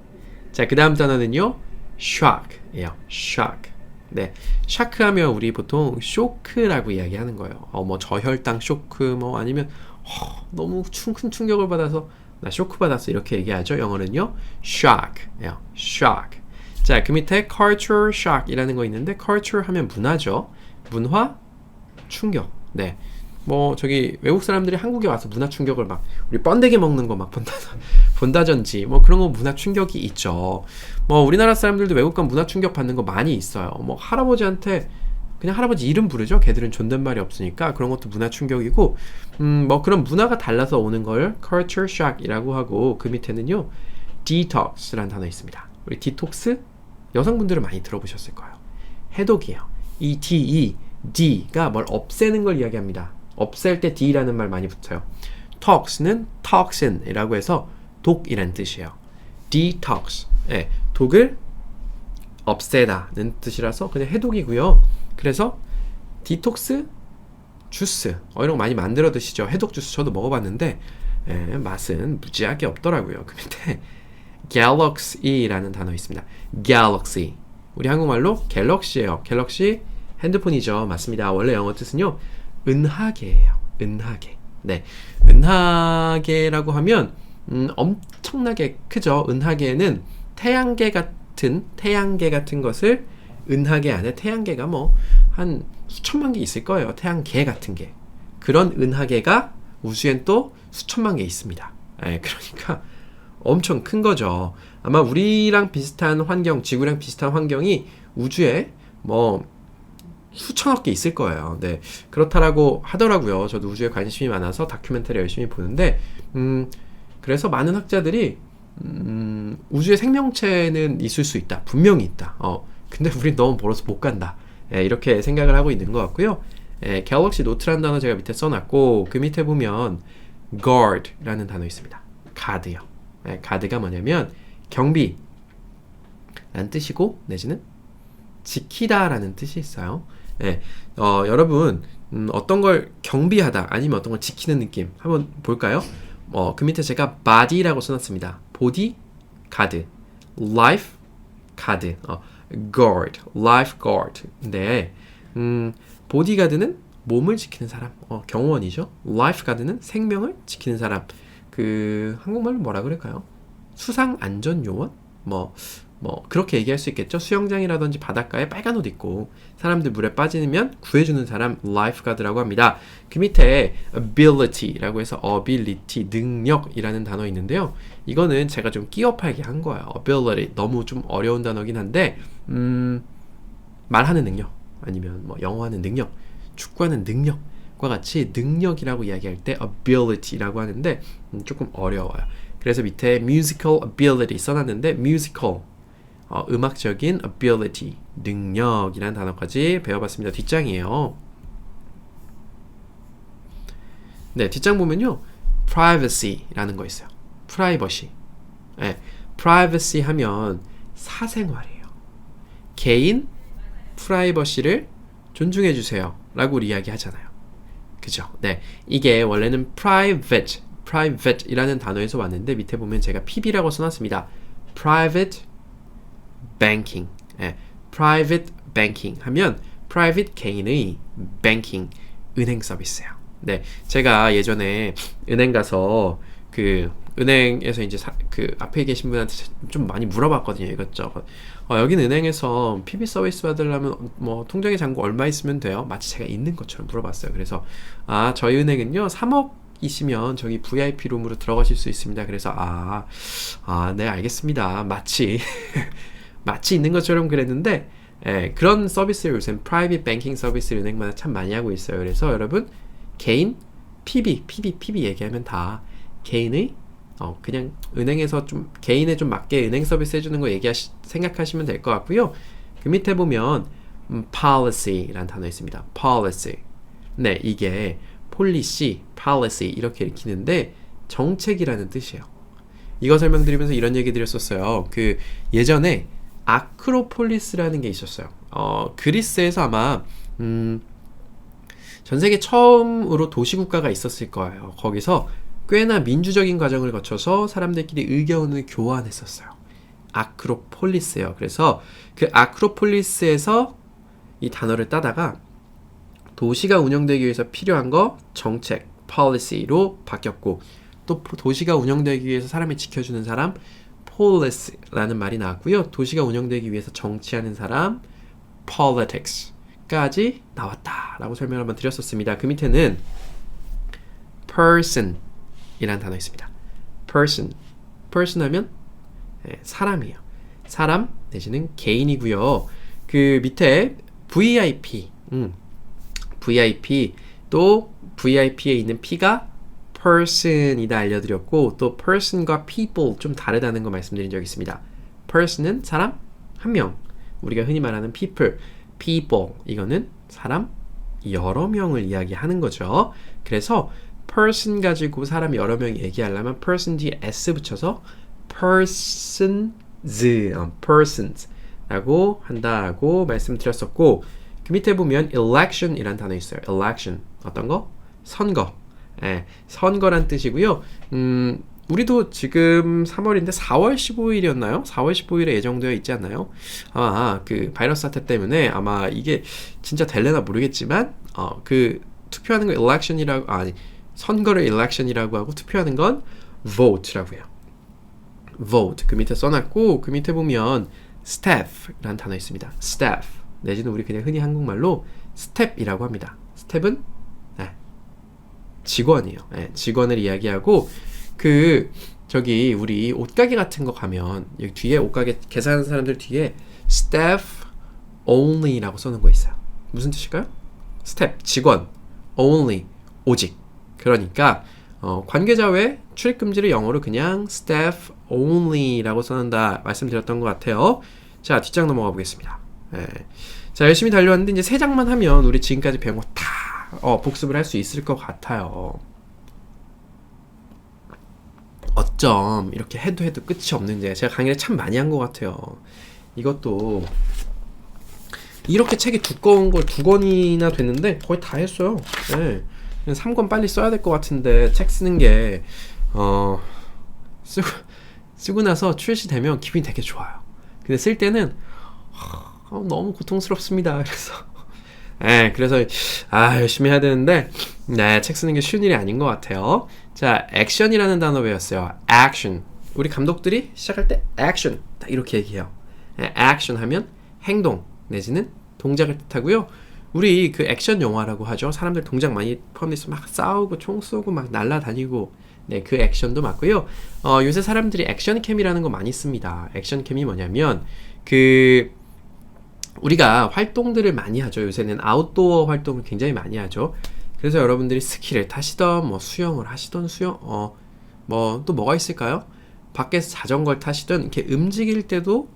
A: 자, 그 다음 단어는요. shock예요. shock. 네. shock 하면 우리 보통 쇼크라고 이야기하는 거예요. 뭐 저혈당 쇼크 뭐 아니면 너무 큰 충격을 받아서 나 쇼크 받았어 이렇게 얘기하죠. 영어는요. shock예요. shock. 자, 그 밑에 culture shock이라는 거 있는데 culture 하면 문화죠. 문화 충격. 네. 뭐 저기 외국 사람들이 한국에 와서 문화 충격을 막 우리 번데기 먹는 거 막 본다든지 뭐 그런 거 문화 충격이 있죠. 뭐 우리나라 사람들도 외국 간 문화 충격 받는 거 많이 있어요. 뭐 할아버지한테 그냥 할아버지 이름 부르죠. 걔들은 존댓말이 없으니까 그런 것도 문화 충격이고 뭐 그런 문화가 달라서 오는 걸 culture shock이라고 하고 그 밑에는요. detox라는 단어 있습니다. 우리 디톡스 여성분들은 많이 들어보셨을 거예요. 해독이에요. 이 D가 뭘 없애는 걸 이야기합니다. 없앨 때 D라는 말 많이 붙어요. tox는 toxin이라고 해서 독이란 뜻이에요. detox. 네, 독을 없애다는 뜻이라서 그냥 해독이고요. 그래서 디톡스 주스 이런 거 많이 만들어 드시죠. 해독 주스 저도 먹어봤는데 맛은 무지하게 없더라고요. 그 밑에 galaxy라는 단어 있습니다. galaxy 우리 한국말로 갤럭시예요. 갤럭시 핸드폰이죠. 맞습니다. 원래 영어 뜻은요. 은하계예요. 은하계. 네, 은하계라고 하면 엄청나게 크죠. 은하계는 태양계 같은 것을 은하계 안에 태양계가 뭐 한 수천만 개 있을 거예요. 태양계 같은 게. 그런 은하계가 우주엔 또 수천만 개 있습니다. 그러니까 엄청 큰 거죠. 아마 우리랑 비슷한 환경, 지구랑 비슷한 환경이 우주에 뭐 수천억 개 있을 거예요. 네, 그렇다라고 하더라고요. 저도 우주에 관심이 많아서 다큐멘터리 열심히 보는데 그래서 많은 학자들이 우주에 생명체는 있을 수 있다. 분명히 있다. 근데 우린 너무 멀어서 못 간다. 이렇게 생각을 하고 있는 것 같고요. 갤럭시 노트라는 단어 제가 밑에 써놨고 그 밑에 보면 guard라는 단어 있습니다. 가드요. 가드가 뭐냐면 경비 라는 뜻이고 내지는 지키다 라는 뜻이 있어요. 여러분 어떤 걸 경비하다 아니면 어떤 걸 지키는 느낌 한번 볼까요? 그 밑에 제가 body라고 써놨습니다. body, 가드, life, 가드, guard, life guard. 네, body가드는 몸을 지키는 사람, 경호원이죠. life 가드는 생명을 지키는 사람. 그 한국말로 뭐라 그럴까요? 수상 안전 요원? 뭐 그렇게 얘기할 수 있겠죠. 수영장이라든지 바닷가에 빨간 옷 입고 사람들 물에 빠지면 구해주는 사람 lifeguard라고 합니다. 그 밑에 ability라고 해서 ability 능력이라는 단어 있는데요. 이거는 제가 좀 끼어 팔게 한 거예요. ability 너무 좀 어려운 단어긴 한데 말하는 능력 아니면 뭐 영어하는 능력, 축구하는 능력과 같이 능력이라고 이야기할 때 ability라고 하는데 조금 어려워요. 그래서 밑에 musical ability 써놨는데 musical 음악적인 ability, 능력이라는 단어까지 배워봤습니다. 뒷장이에요. 네, 뒷장 보면요. privacy라는 거 있어요. 프라이버시. privacy 하면 사생활이에요. 개인 프라이버시를 존중해주세요. 라고 우리 이야기 하잖아요. 그죠? 네, 이게 원래는 private 이라는 단어에서 왔는데 밑에 보면 제가 PB라고 써놨습니다. private banking. private banking 하면 private 개인의 banking 은행 서비스예요. 네, 제가 예전에 은행 가서 그 은행에서 이제 그 앞에 계신 분한테 좀 많이 물어봤거든요. 이것저것. 여긴 은행에서 PB 서비스 받으려면 뭐 통장에 잔고 얼마 있으면 돼요? 마치 제가 있는 것처럼 물어봤어요. 그래서 저희 은행은요 3억이시면 저기 VIP 룸으로 들어가실 수 있습니다. 그래서 네 알겠습니다. 마치 마치 있는 것처럼 그랬는데 그런 서비스를 요새 프라이빗 뱅킹 서비스 은행마다 참 많이 하고 있어요. 그래서 여러분 개인 PB 얘기하면 다 개인의 그냥 은행에서 좀 개인에 좀 맞게 은행 서비스 해주는 거 생각하시면 될 것 같고요. 그 밑에 보면 policy라는 단어 있습니다. policy. 네, 이게 policy, policy 이렇게 읽히는데 정책이라는 뜻이에요. 이거 설명드리면서 이런 얘기 드렸었어요. 그 예전에 아크로폴리스라는 게 있었어요. 그리스에서 아마 전 세계 처음으로 도시국가가 있었을 거예요. 거기서 꽤나 민주적인 과정을 거쳐서 사람들끼리 의견을 교환했었어요. 아크로폴리스예요. 그래서 그 아크로폴리스에서 이 단어를 따다가 도시가 운영되기 위해서 필요한 거 정책, policy로 바뀌었고 또 도시가 운영되기 위해서 사람이 지켜주는 사람 police라는 말이 나왔고요. 도시가 운영되기 위해서 정치하는 사람 politics까지 나왔다라고 설명을 한번 드렸었습니다. 그 밑에는 person 이라는 단어 있습니다. person 하면 사람이에요. 사람 내지는 개인이고요. 그 밑에 VIP 또 VIP에 있는 P가 person이다 알려드렸고 또 person과 people 좀 다르다는 거 말씀드린 적이 있습니다. person은 사람 한 명, 우리가 흔히 말하는 people 이거는 사람 여러 명을 이야기하는 거죠. 그래서 person 가지고 사람 여러 명 얘기하려면 person 뒤에 s 붙여서 persons라고 한다고 말씀드렸었고 그 밑에 보면 election이란 단어 있어요. election 어떤 거? 선거. 선거란 뜻이고요. 우리도 지금 3월인데 4월 15일이었나요? 4월 15일에 예정되어 있지 않나요? 그 바이러스 사태 때문에 아마 이게 진짜 될래나 모르겠지만 그 투표하는 거 election이라고 선거를 election이라고 하고 투표하는 건 vote라고 해요. vote 그 밑에 써놨고 그 밑에 보면 staff라는 단어 있습니다. staff 내지는 우리 그냥 흔히 한국말로 step이라고 합니다. step은 직원이에요. 직원을 이야기하고 그 저기 우리 옷가게 같은 거 가면 여기 뒤에 옷가게 계산하는 사람들 뒤에 staff only라고 써놓은 거 있어요. 무슨 뜻일까요? step 직원 only 오직 그러니까 관계자 외 출입 금지를 영어로 그냥 staff only라고 써놓는다 말씀드렸던 것 같아요. 자 뒷장 넘어가 보겠습니다. 자 열심히 달려왔는데 이제 3장만 하면 우리 지금까지 배운 거 다 복습을 할 수 있을 것 같아요. 어쩜 이렇게 해도 끝이 없는지 제가 강의를 참 많이 한 것 같아요. 이것도 이렇게 책이 두꺼운 걸 2권이나 됐는데 거의 다 했어요. 3권 빨리 써야 될 것 같은데 책 쓰는 게 쓰고 나서 출시되면 기분이 되게 좋아요. 근데 쓸 때는 너무 고통스럽습니다. 그래서 열심히 해야 되는데 책 쓰는 게 쉬운 일이 아닌 것 같아요. 자, 액션이라는 단어 배웠어요. action. 우리 감독들이 시작할 때 action 딱 이렇게 얘기해요. action 하면 행동 내지는 동작을 뜻하고요. 우리 그 액션 영화라고 하죠. 사람들 동작 많이 포함돼서 막 싸우고 총 쏘고 막 날아다니고 그 액션도 맞고요. 요새 사람들이 액션캠이라는 거 많이 씁니다. 액션캠이 뭐냐면 우리가 활동들을 많이 하죠. 요새는 아웃도어 활동을 굉장히 많이 하죠. 그래서 여러분들이 스키를 타시던 수영을 하시던 또 뭐가 있을까요? 밖에서 자전거를 타시던 이렇게 움직일 때도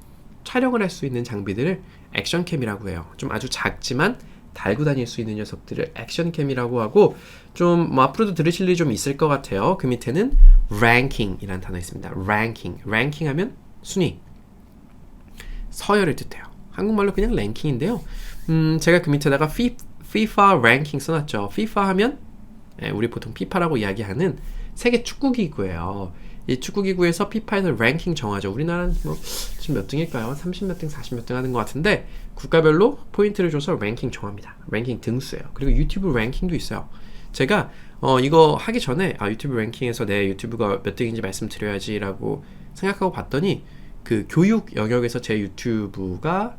A: 촬영을 할 수 있는 장비들을 액션캠이라고 해요. 좀 아주 작지만 달고 다닐 수 있는 녀석들을 액션캠이라고 하고 좀 앞으로도 들으실 일이 좀 있을 것 같아요. 그 밑에는 ranking이라는 단어 있습니다. ranking 하면 순위, 서열을 뜻해요. 한국말로 그냥 랭킹인데요. 제가 그 밑에다가 FIFA 랭킹 써놨죠. FIFA 하면 우리 보통 FIFA라고 이야기하는 세계 축구기구예요. 이 축구기구에서 FIFA에서 랭킹 정하죠. 우리나라는 지금 몇 등일까요? 30몇 등, 40몇 등 하는 것 같은데 국가별로 포인트를 줘서 랭킹 정합니다. 랭킹 등수예요. 그리고 유튜브 랭킹도 있어요. 제가 이거 하기 전에 유튜브 랭킹에서 내 유튜브가 몇 등인지 말씀드려야지라고 생각하고 봤더니 그 교육 영역에서 제 유튜브가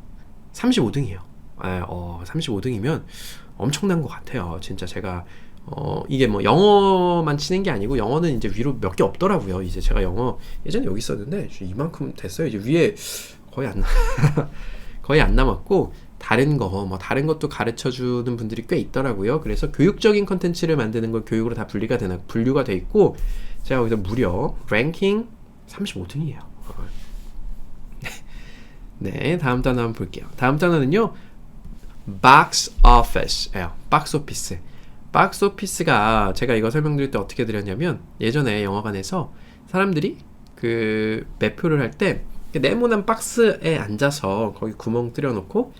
A: 35등이에요. 35등이면 엄청난 것 같아요. 진짜 제가 이게 뭐 영어만 치는 게 아니고 영어는 이제 위로 몇 개 없더라고요. 이제 제가 영어 예전에 여기 있었는데 이만큼 됐어요. 이제 위에 거의 안 거의 안 남았고 다른 다른 것도 가르쳐 주는 분들이 꽤 있더라고요. 그래서 교육적인 컨텐츠를 만드는 건 교육으로 다 분류가 돼 있고 제가 여기서 무려 랭킹 35등이에요. 네, 다음 단어 한번 볼게요. 다음 단어는요. box office예요. box office. box office가 제가 이거 설명드릴 때 어떻게 드렸냐면 예전에 영화관에서 사람들이 그 매표를 할 때 네모난 박스에 앉아서 거기 구멍 뚫어놓고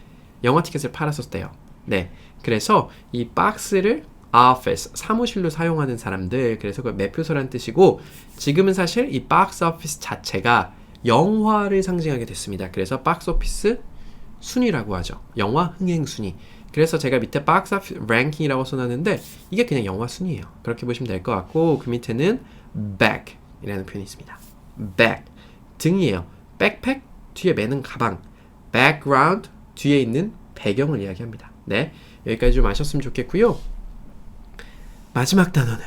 A: 영화 티켓을 팔았었대요. 네, 그래서 이 박스를 office, 사무실로 사용하는 사람들, 그래서 그 매표소란 뜻이고 지금은 사실 이 box office 자체가 영화를 상징하게 됐습니다. 그래서 박스 오피스 순위라고 하죠. 영화 흥행 순위. 그래서 제가 밑에 박스 오피스 랭킹이라고 써놨는데 이게 그냥 영화 순위예요. 그렇게 보시면 될 것 같고 그 밑에는 bag이라는 표현이 있습니다. bag, 등이에요. 백팩, 뒤에 매는 가방. background, 뒤에 있는 배경을 이야기합니다. 네, 여기까지 좀 아셨으면 좋겠고요. 마지막 단어는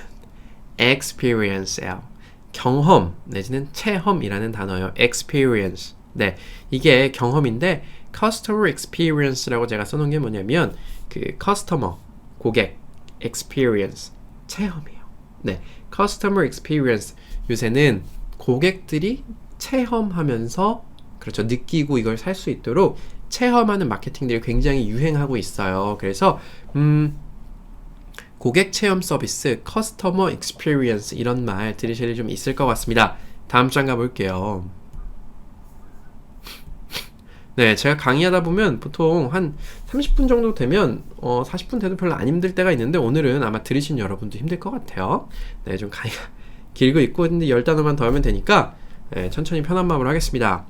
A: experience예요. 경험 내지는 체험이라는 단어예요. experience. 네, 이게 경험인데 customer experience라고 제가 써놓은 게 뭐냐면 그 customer, 고객, experience, 체험이에요. 네, customer experience. 요새는 고객들이 체험하면서 그렇죠, 느끼고 이걸 살 수 있도록 체험하는 마케팅들이 굉장히 유행하고 있어요. 그래서 고객 체험 서비스, 커스터머 익스피리언스 이런 말 들으실 일 좀 있을 것 같습니다. 다음 장 가볼게요. 네, 제가 강의하다 보면 보통 한 30분 정도 되면 40분 돼도 별로 안 힘들 때가 있는데 오늘은 아마 들으신 여러분도 힘들 것 같아요. 네, 좀 강의가 길고 있고 근데 10단어만 더 하면 되니까 네, 천천히 편한 마음으로 하겠습니다.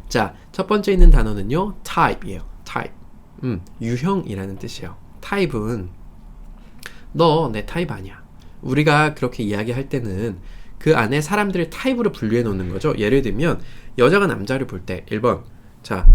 A: 자, 첫 번째 있는 단어는요. type이에요. type. 유형이라는 뜻이에요. 타입은 너 내 타입 아니야. 우리가 그렇게 이야기할 때는 그 안에 사람들을 타입으로 분류해 놓는 거죠. 예를 들면 여자가 남자를 볼 때 1번 자,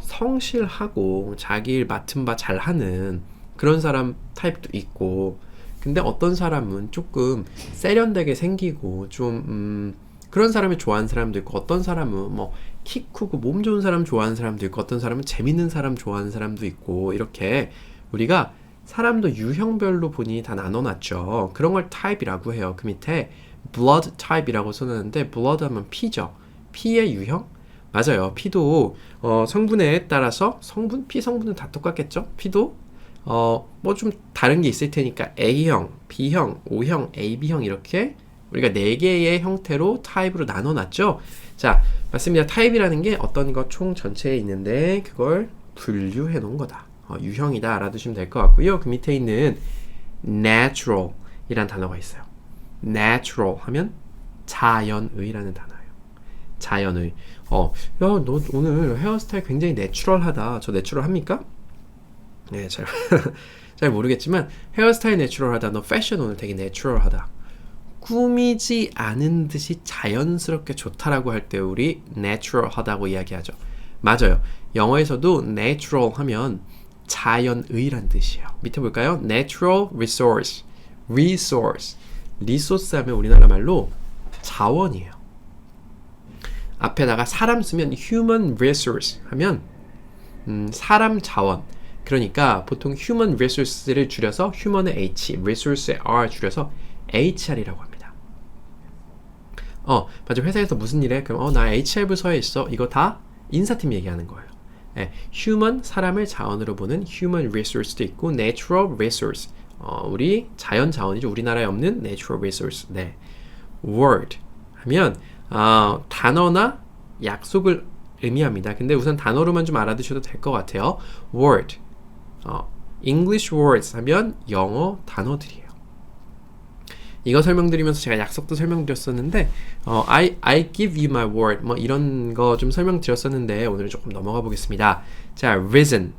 A: 성실하고 자기 일 맡은 바 잘하는 그런 사람 타입도 있고 근데 어떤 사람은 조금 세련되게 생기고 좀 그런 사람을 좋아하는 사람도 있고 어떤 사람은 뭐 키 크고 몸 좋은 사람 좋아하는 사람도 있고 어떤 사람은 재밌는 사람 좋아하는 사람도 있고 이렇게 우리가 사람도 유형별로 본인이 다 나눠놨죠. 그런 걸 타입이라고 해요. 그 밑에 blood type이라고 써놨는데 blood 하면 피죠. 피의 유형? 맞아요. 피도 성분에 따라서 피 성분은 다 똑같겠죠. 피도 뭐 좀 다른 게 있을 테니까 A형, B형, O형, AB형 이렇게 우리가 4개의 형태로 타입으로 나눠놨죠. 자, 맞습니다. 타입이라는 게 어떤 것 총 전체에 있는데 그걸 분류해 놓은 거다. 유형이다 알아두시면 될 것 같고요. 그 밑에 있는 natural 이란 단어가 있어요. natural 하면 자연의라는 단어예요. 자연의. 야, 너 오늘 헤어스타일 굉장히 내추럴하다. 저 내추럴 합니까? 네, 잘 모르겠지만 헤어스타일 내추럴하다. 너 패션 오늘 되게 내추럴하다. 꾸미지 않은 듯이 자연스럽게 좋다라고 할 때 우리 natural하다고 이야기하죠. 맞아요. 영어에서도 natural 하면 자연의란 뜻이에요. 밑에 볼까요? natural resource, resource 하면 우리나라 말로 자원이에요. 앞에다가 사람 쓰면 human resource 하면 사람 자원. 그러니까 보통 human resource를 줄여서 human의 H, resource의 R 줄여서 HR이라고 합니다. 맞아. 회사에서 무슨 일 해? 그럼 나 HR 부서에 있어. 이거 다 인사팀 얘기하는 거예요. 네, human, 사람을 자원으로 보는 human resource도 있고 natural resource, 우리 자원이죠. 우리나라에 없는 natural resource. 네, word 하면 단어나 약속을 의미합니다. 근데 우선 단어로만 좀 알아두셔도 될 것 같아요. word, English words 하면 영어 단어들이에요. 이거 설명드리면서 제가 약속도 설명드렸었는데 I give you my word 뭐 이런 거 좀 설명드렸었는데 오늘은 조금 넘어가 보겠습니다. 자, risen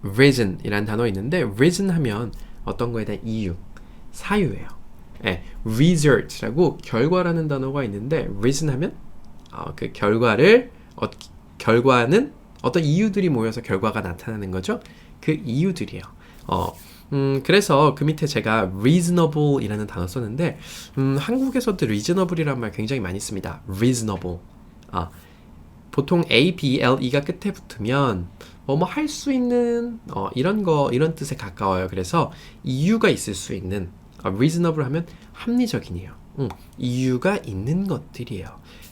A: reason이라는 단어 있는데 reason 하면 어떤 거에 대한 이유, 사유예요. 네, result라고 결과라는 단어가 있는데 reason 하면 그 결과는 어떤 이유들이 모여서 결과가 나타나는 거죠. 그 이유들이에요. 그래서 그 밑에 제가 reasonable 이라는 단어 썼는데, 한국에서도 reasonable이라는 말 굉장히 많이 씁니다. reasonable. 보통 A, B, L, E가 끝에 붙으면, 뭐 할 수 있는, 이런 뜻에 가까워요. 그래서 이유가 있을 수 있는, reasonable 하면 합리적인이에요. 이유가 있는 것들이에요.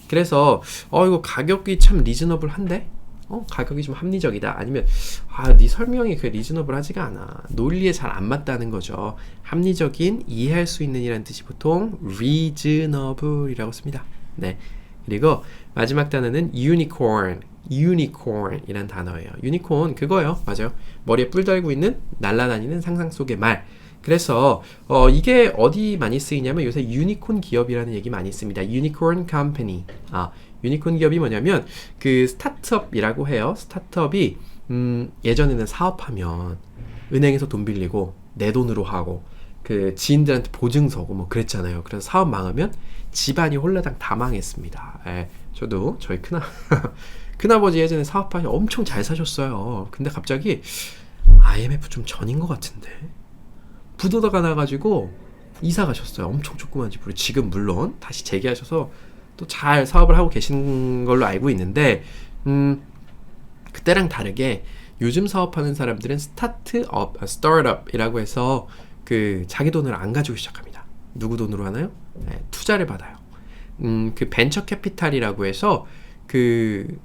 A: 그래서, 이거 가격이 참 reasonable 한데? 가격이 좀 합리적이다. 아니면 네 설명이 그 리즈너블 하지가 않아. 논리에 잘 안 맞다는 거죠. 합리적인, 이해할 수 있는 이라는 뜻이 보통 reasonable이라고 씁니다. 네. 그리고 마지막 단어는 unicorn 이란 단어예요. 유니콘 그거예요. 맞아요. 머리에 뿔 달고 있는 날아다니는 상상 속의 말. 그래서 이게 어디 많이 쓰이냐면 요새 유니콘 기업이라는 얘기 많이 씁니다. 유니콘 컴퍼니. 유니콘 기업이 뭐냐면 그 스타트업이라고 해요. 스타트업이 예전에는 사업하면 은행에서 돈 빌리고 내 돈으로 하고 그 지인들한테 보증 서고 뭐 그랬잖아요. 그래서 사업 망하면 집안이 홀라당 다 망했습니다. 저도 저희 큰아버지 예전에 사업하셔 엄청 잘 사셨어요. 근데 갑자기 IMF 좀 전인 것 같은데 부도가 나가지고 이사 가셨어요. 엄청 조그만 집으로. 지금 물론 다시 재개하셔서 또 잘 사업을 하고 계신 걸로 알고 있는데, 그때랑 다르게 요즘 사업하는 사람들은 스타트업이라고 해서 그 자기 돈을 안 가지고 시작합니다. 누구 돈으로 하나요? 네, 투자를 받아요. 그 벤처 캐피탈이라고 해서 그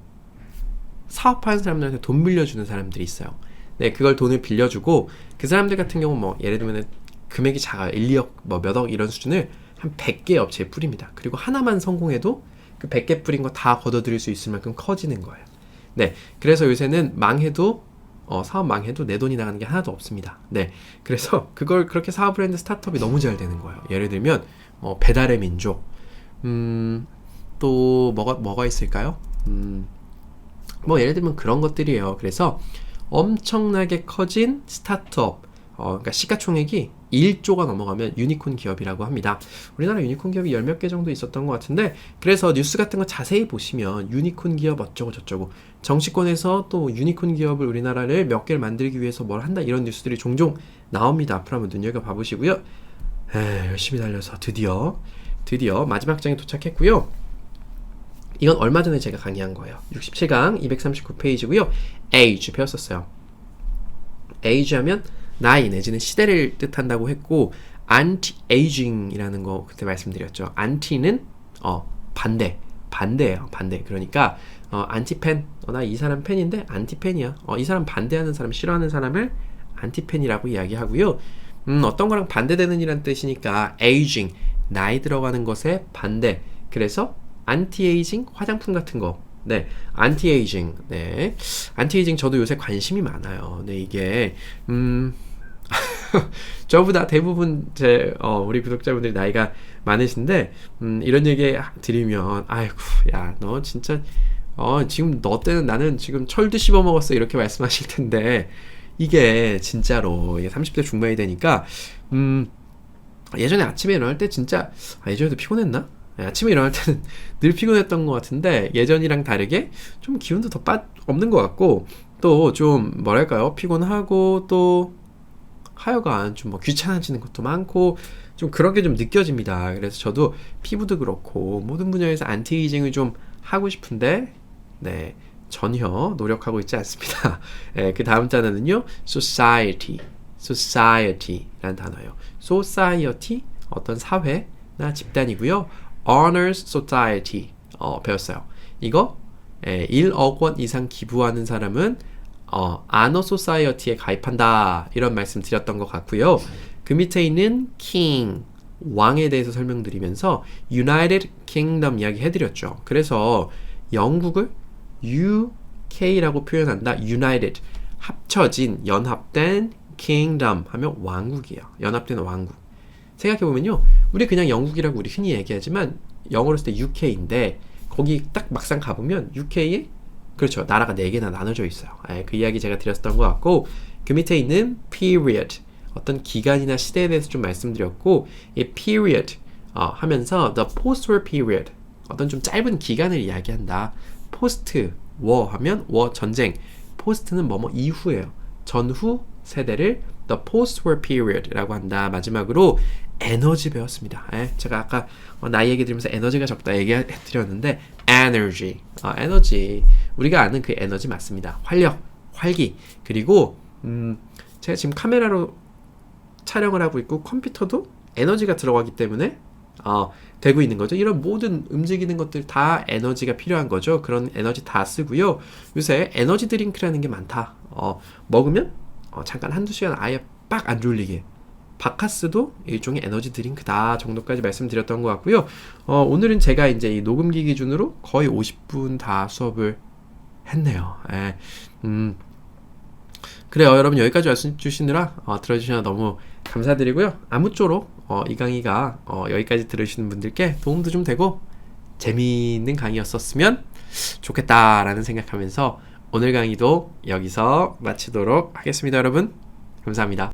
A: 사업하는 사람들한테 돈 빌려주는 사람들이 있어요. 네, 그걸 돈을 빌려주고 그 사람들 같은 경우 뭐 예를 들면 금액이 작아요. 1, 2억 뭐 몇 억 이런 수준을 한 100개 업체에 뿌립니다. 그리고 하나만 성공해도 그 100개 뿌린 거 다 걷어들일 수 있을 만큼 커지는 거예요. 네, 그래서 요새는 사업 망해도 내 돈이 나가는 게 하나도 없습니다. 네, 그래서 그걸 그렇게 사업을 했는데 스타트업이 너무 잘 되는 거예요. 예를 들면 배달의 민족, 또 뭐가 있을까요? 뭐 예를 들면 그런 것들이에요. 그래서 엄청나게 커진 스타트업, 그러니까 시가총액이 1조가 넘어가면 유니콘 기업이라고 합니다. 우리나라 유니콘 기업이 10몇 개 정도 있었던 것 같은데, 그래서 뉴스 같은 거 자세히 보시면 유니콘 기업 어쩌고 저쩌고, 정치권에서 또 유니콘 기업을 우리나라를 몇 개를 만들기 위해서 뭘 한다 이런 뉴스들이 종종 나옵니다. 앞으로 한번 눈여겨봐 보시고요. 열심히 달려서 드디어 마지막 장에 도착했고요. 이건 얼마 전에 제가 강의한 거예요. 67강 239페이지고요. age 배웠었어요. age 하면 나이 내지는 시대를 뜻한다고 했고, anti-aging이라는 거 그때 말씀드렸죠. anti는 반대예요. 반대. 그러니까 안티팬, 나 이 사람 팬인데 안티팬이야. 이 사람 반대하는 사람, 싫어하는 사람을 안티팬이라고 이야기하고요. 어떤 거랑 반대되는 이란 뜻이니까 aging, 나이 들어가는 것에 반대. 그래서 안티에이징, 화장품 같은 거. 네, 안티에이징. 네, 안티에이징 저도 요새 관심이 많아요. 네, 이게 저보다 대부분 우리 구독자분들이 나이가 많으신데, 이런 얘기 드리면, 아이고, 야, 너 진짜, 지금 너 때는 나는 지금 철도 씹어 먹었어. 이렇게 말씀하실 텐데, 이게 진짜로, 30대 중반이 되니까, 예전에 아침에 일어날 때 진짜, 예전에도 피곤했나? 아침에 일어날 때는 늘 피곤했던 것 같은데, 예전이랑 다르게 좀 기운도 더 없는 것 같고, 또 좀 뭐랄까요, 피곤하고 또 하여간 좀 귀찮아지는 것도 많고 좀 그런 게 좀 느껴집니다. 그래서 저도 피부도 그렇고 모든 분야에서 안티에이징을 좀 하고 싶은데, 네, 전혀 노력하고 있지 않습니다. 네, 그 다음 단어는요, society라는 단어예요. society, 어떤 사회나 집단이고요. honors society 배웠어요. 이거 1억 원 이상 기부하는 사람은 honor society에 가입한다, 이런 말씀 드렸던 것 같고요. 그 밑에 있는 king, 왕에 대해서 설명드리면서 United Kingdom 이야기 해드렸죠. 그래서 영국을 UK라고 표현한다. United, 합쳐진, 연합된, Kingdom 하면 왕국이에요. 연합된 왕국. 생각해보면요, 우리 그냥 영국이라고 우리 흔히 얘기하지만 영어로 쓸 때 UK인데, 거기 딱 막상 가보면 UK에 그렇죠. 나라가 4개나 나눠져 있어요. 그 이야기 제가 드렸던 것 같고, 그 밑에 있는 period, 어떤 기간이나 시대에 대해서 좀 말씀드렸고, 이 period 하면서 the post-war period, 어떤 좀 짧은 기간을 이야기한다. post war 하면 war 전쟁, post는 뭐뭐 이후예요. 전후 세대를 the post-war period라고 한다. 마지막으로 에너지 배웠습니다. 제가 아까 나이 얘기 들으면서 에너지가 적다 얘기해드렸는데 energy, 에너지, 우리가 아는 그 에너지 맞습니다. 활력, 활기, 그리고 제가 지금 카메라로 촬영을 하고 있고 컴퓨터도 에너지가 들어가기 때문에 되고 있는 거죠. 이런 모든 움직이는 것들 다 에너지가 필요한 거죠. 그런 에너지 다 쓰고요. 요새 에너지 드링크라는 게 많다. 먹으면 잠깐 한두 시간 아예 빡 안 졸리게. 바카스도 일종의 에너지 드링크다 정도까지 말씀드렸던 것 같고요. 오늘은 제가 이제 이 녹음기 기준으로 거의 50분 다 수업을 했네요. 그래요. 여러분 여기까지 말씀 주시느라 들어주셔서 너무 감사드리고요. 아무쪼록 이 강의가 여기까지 들으시는 분들께 도움도 좀 되고 재미있는 강의였었으면 좋겠다라는 생각하면서 오늘 강의도 여기서 마치도록 하겠습니다. 여러분 감사합니다.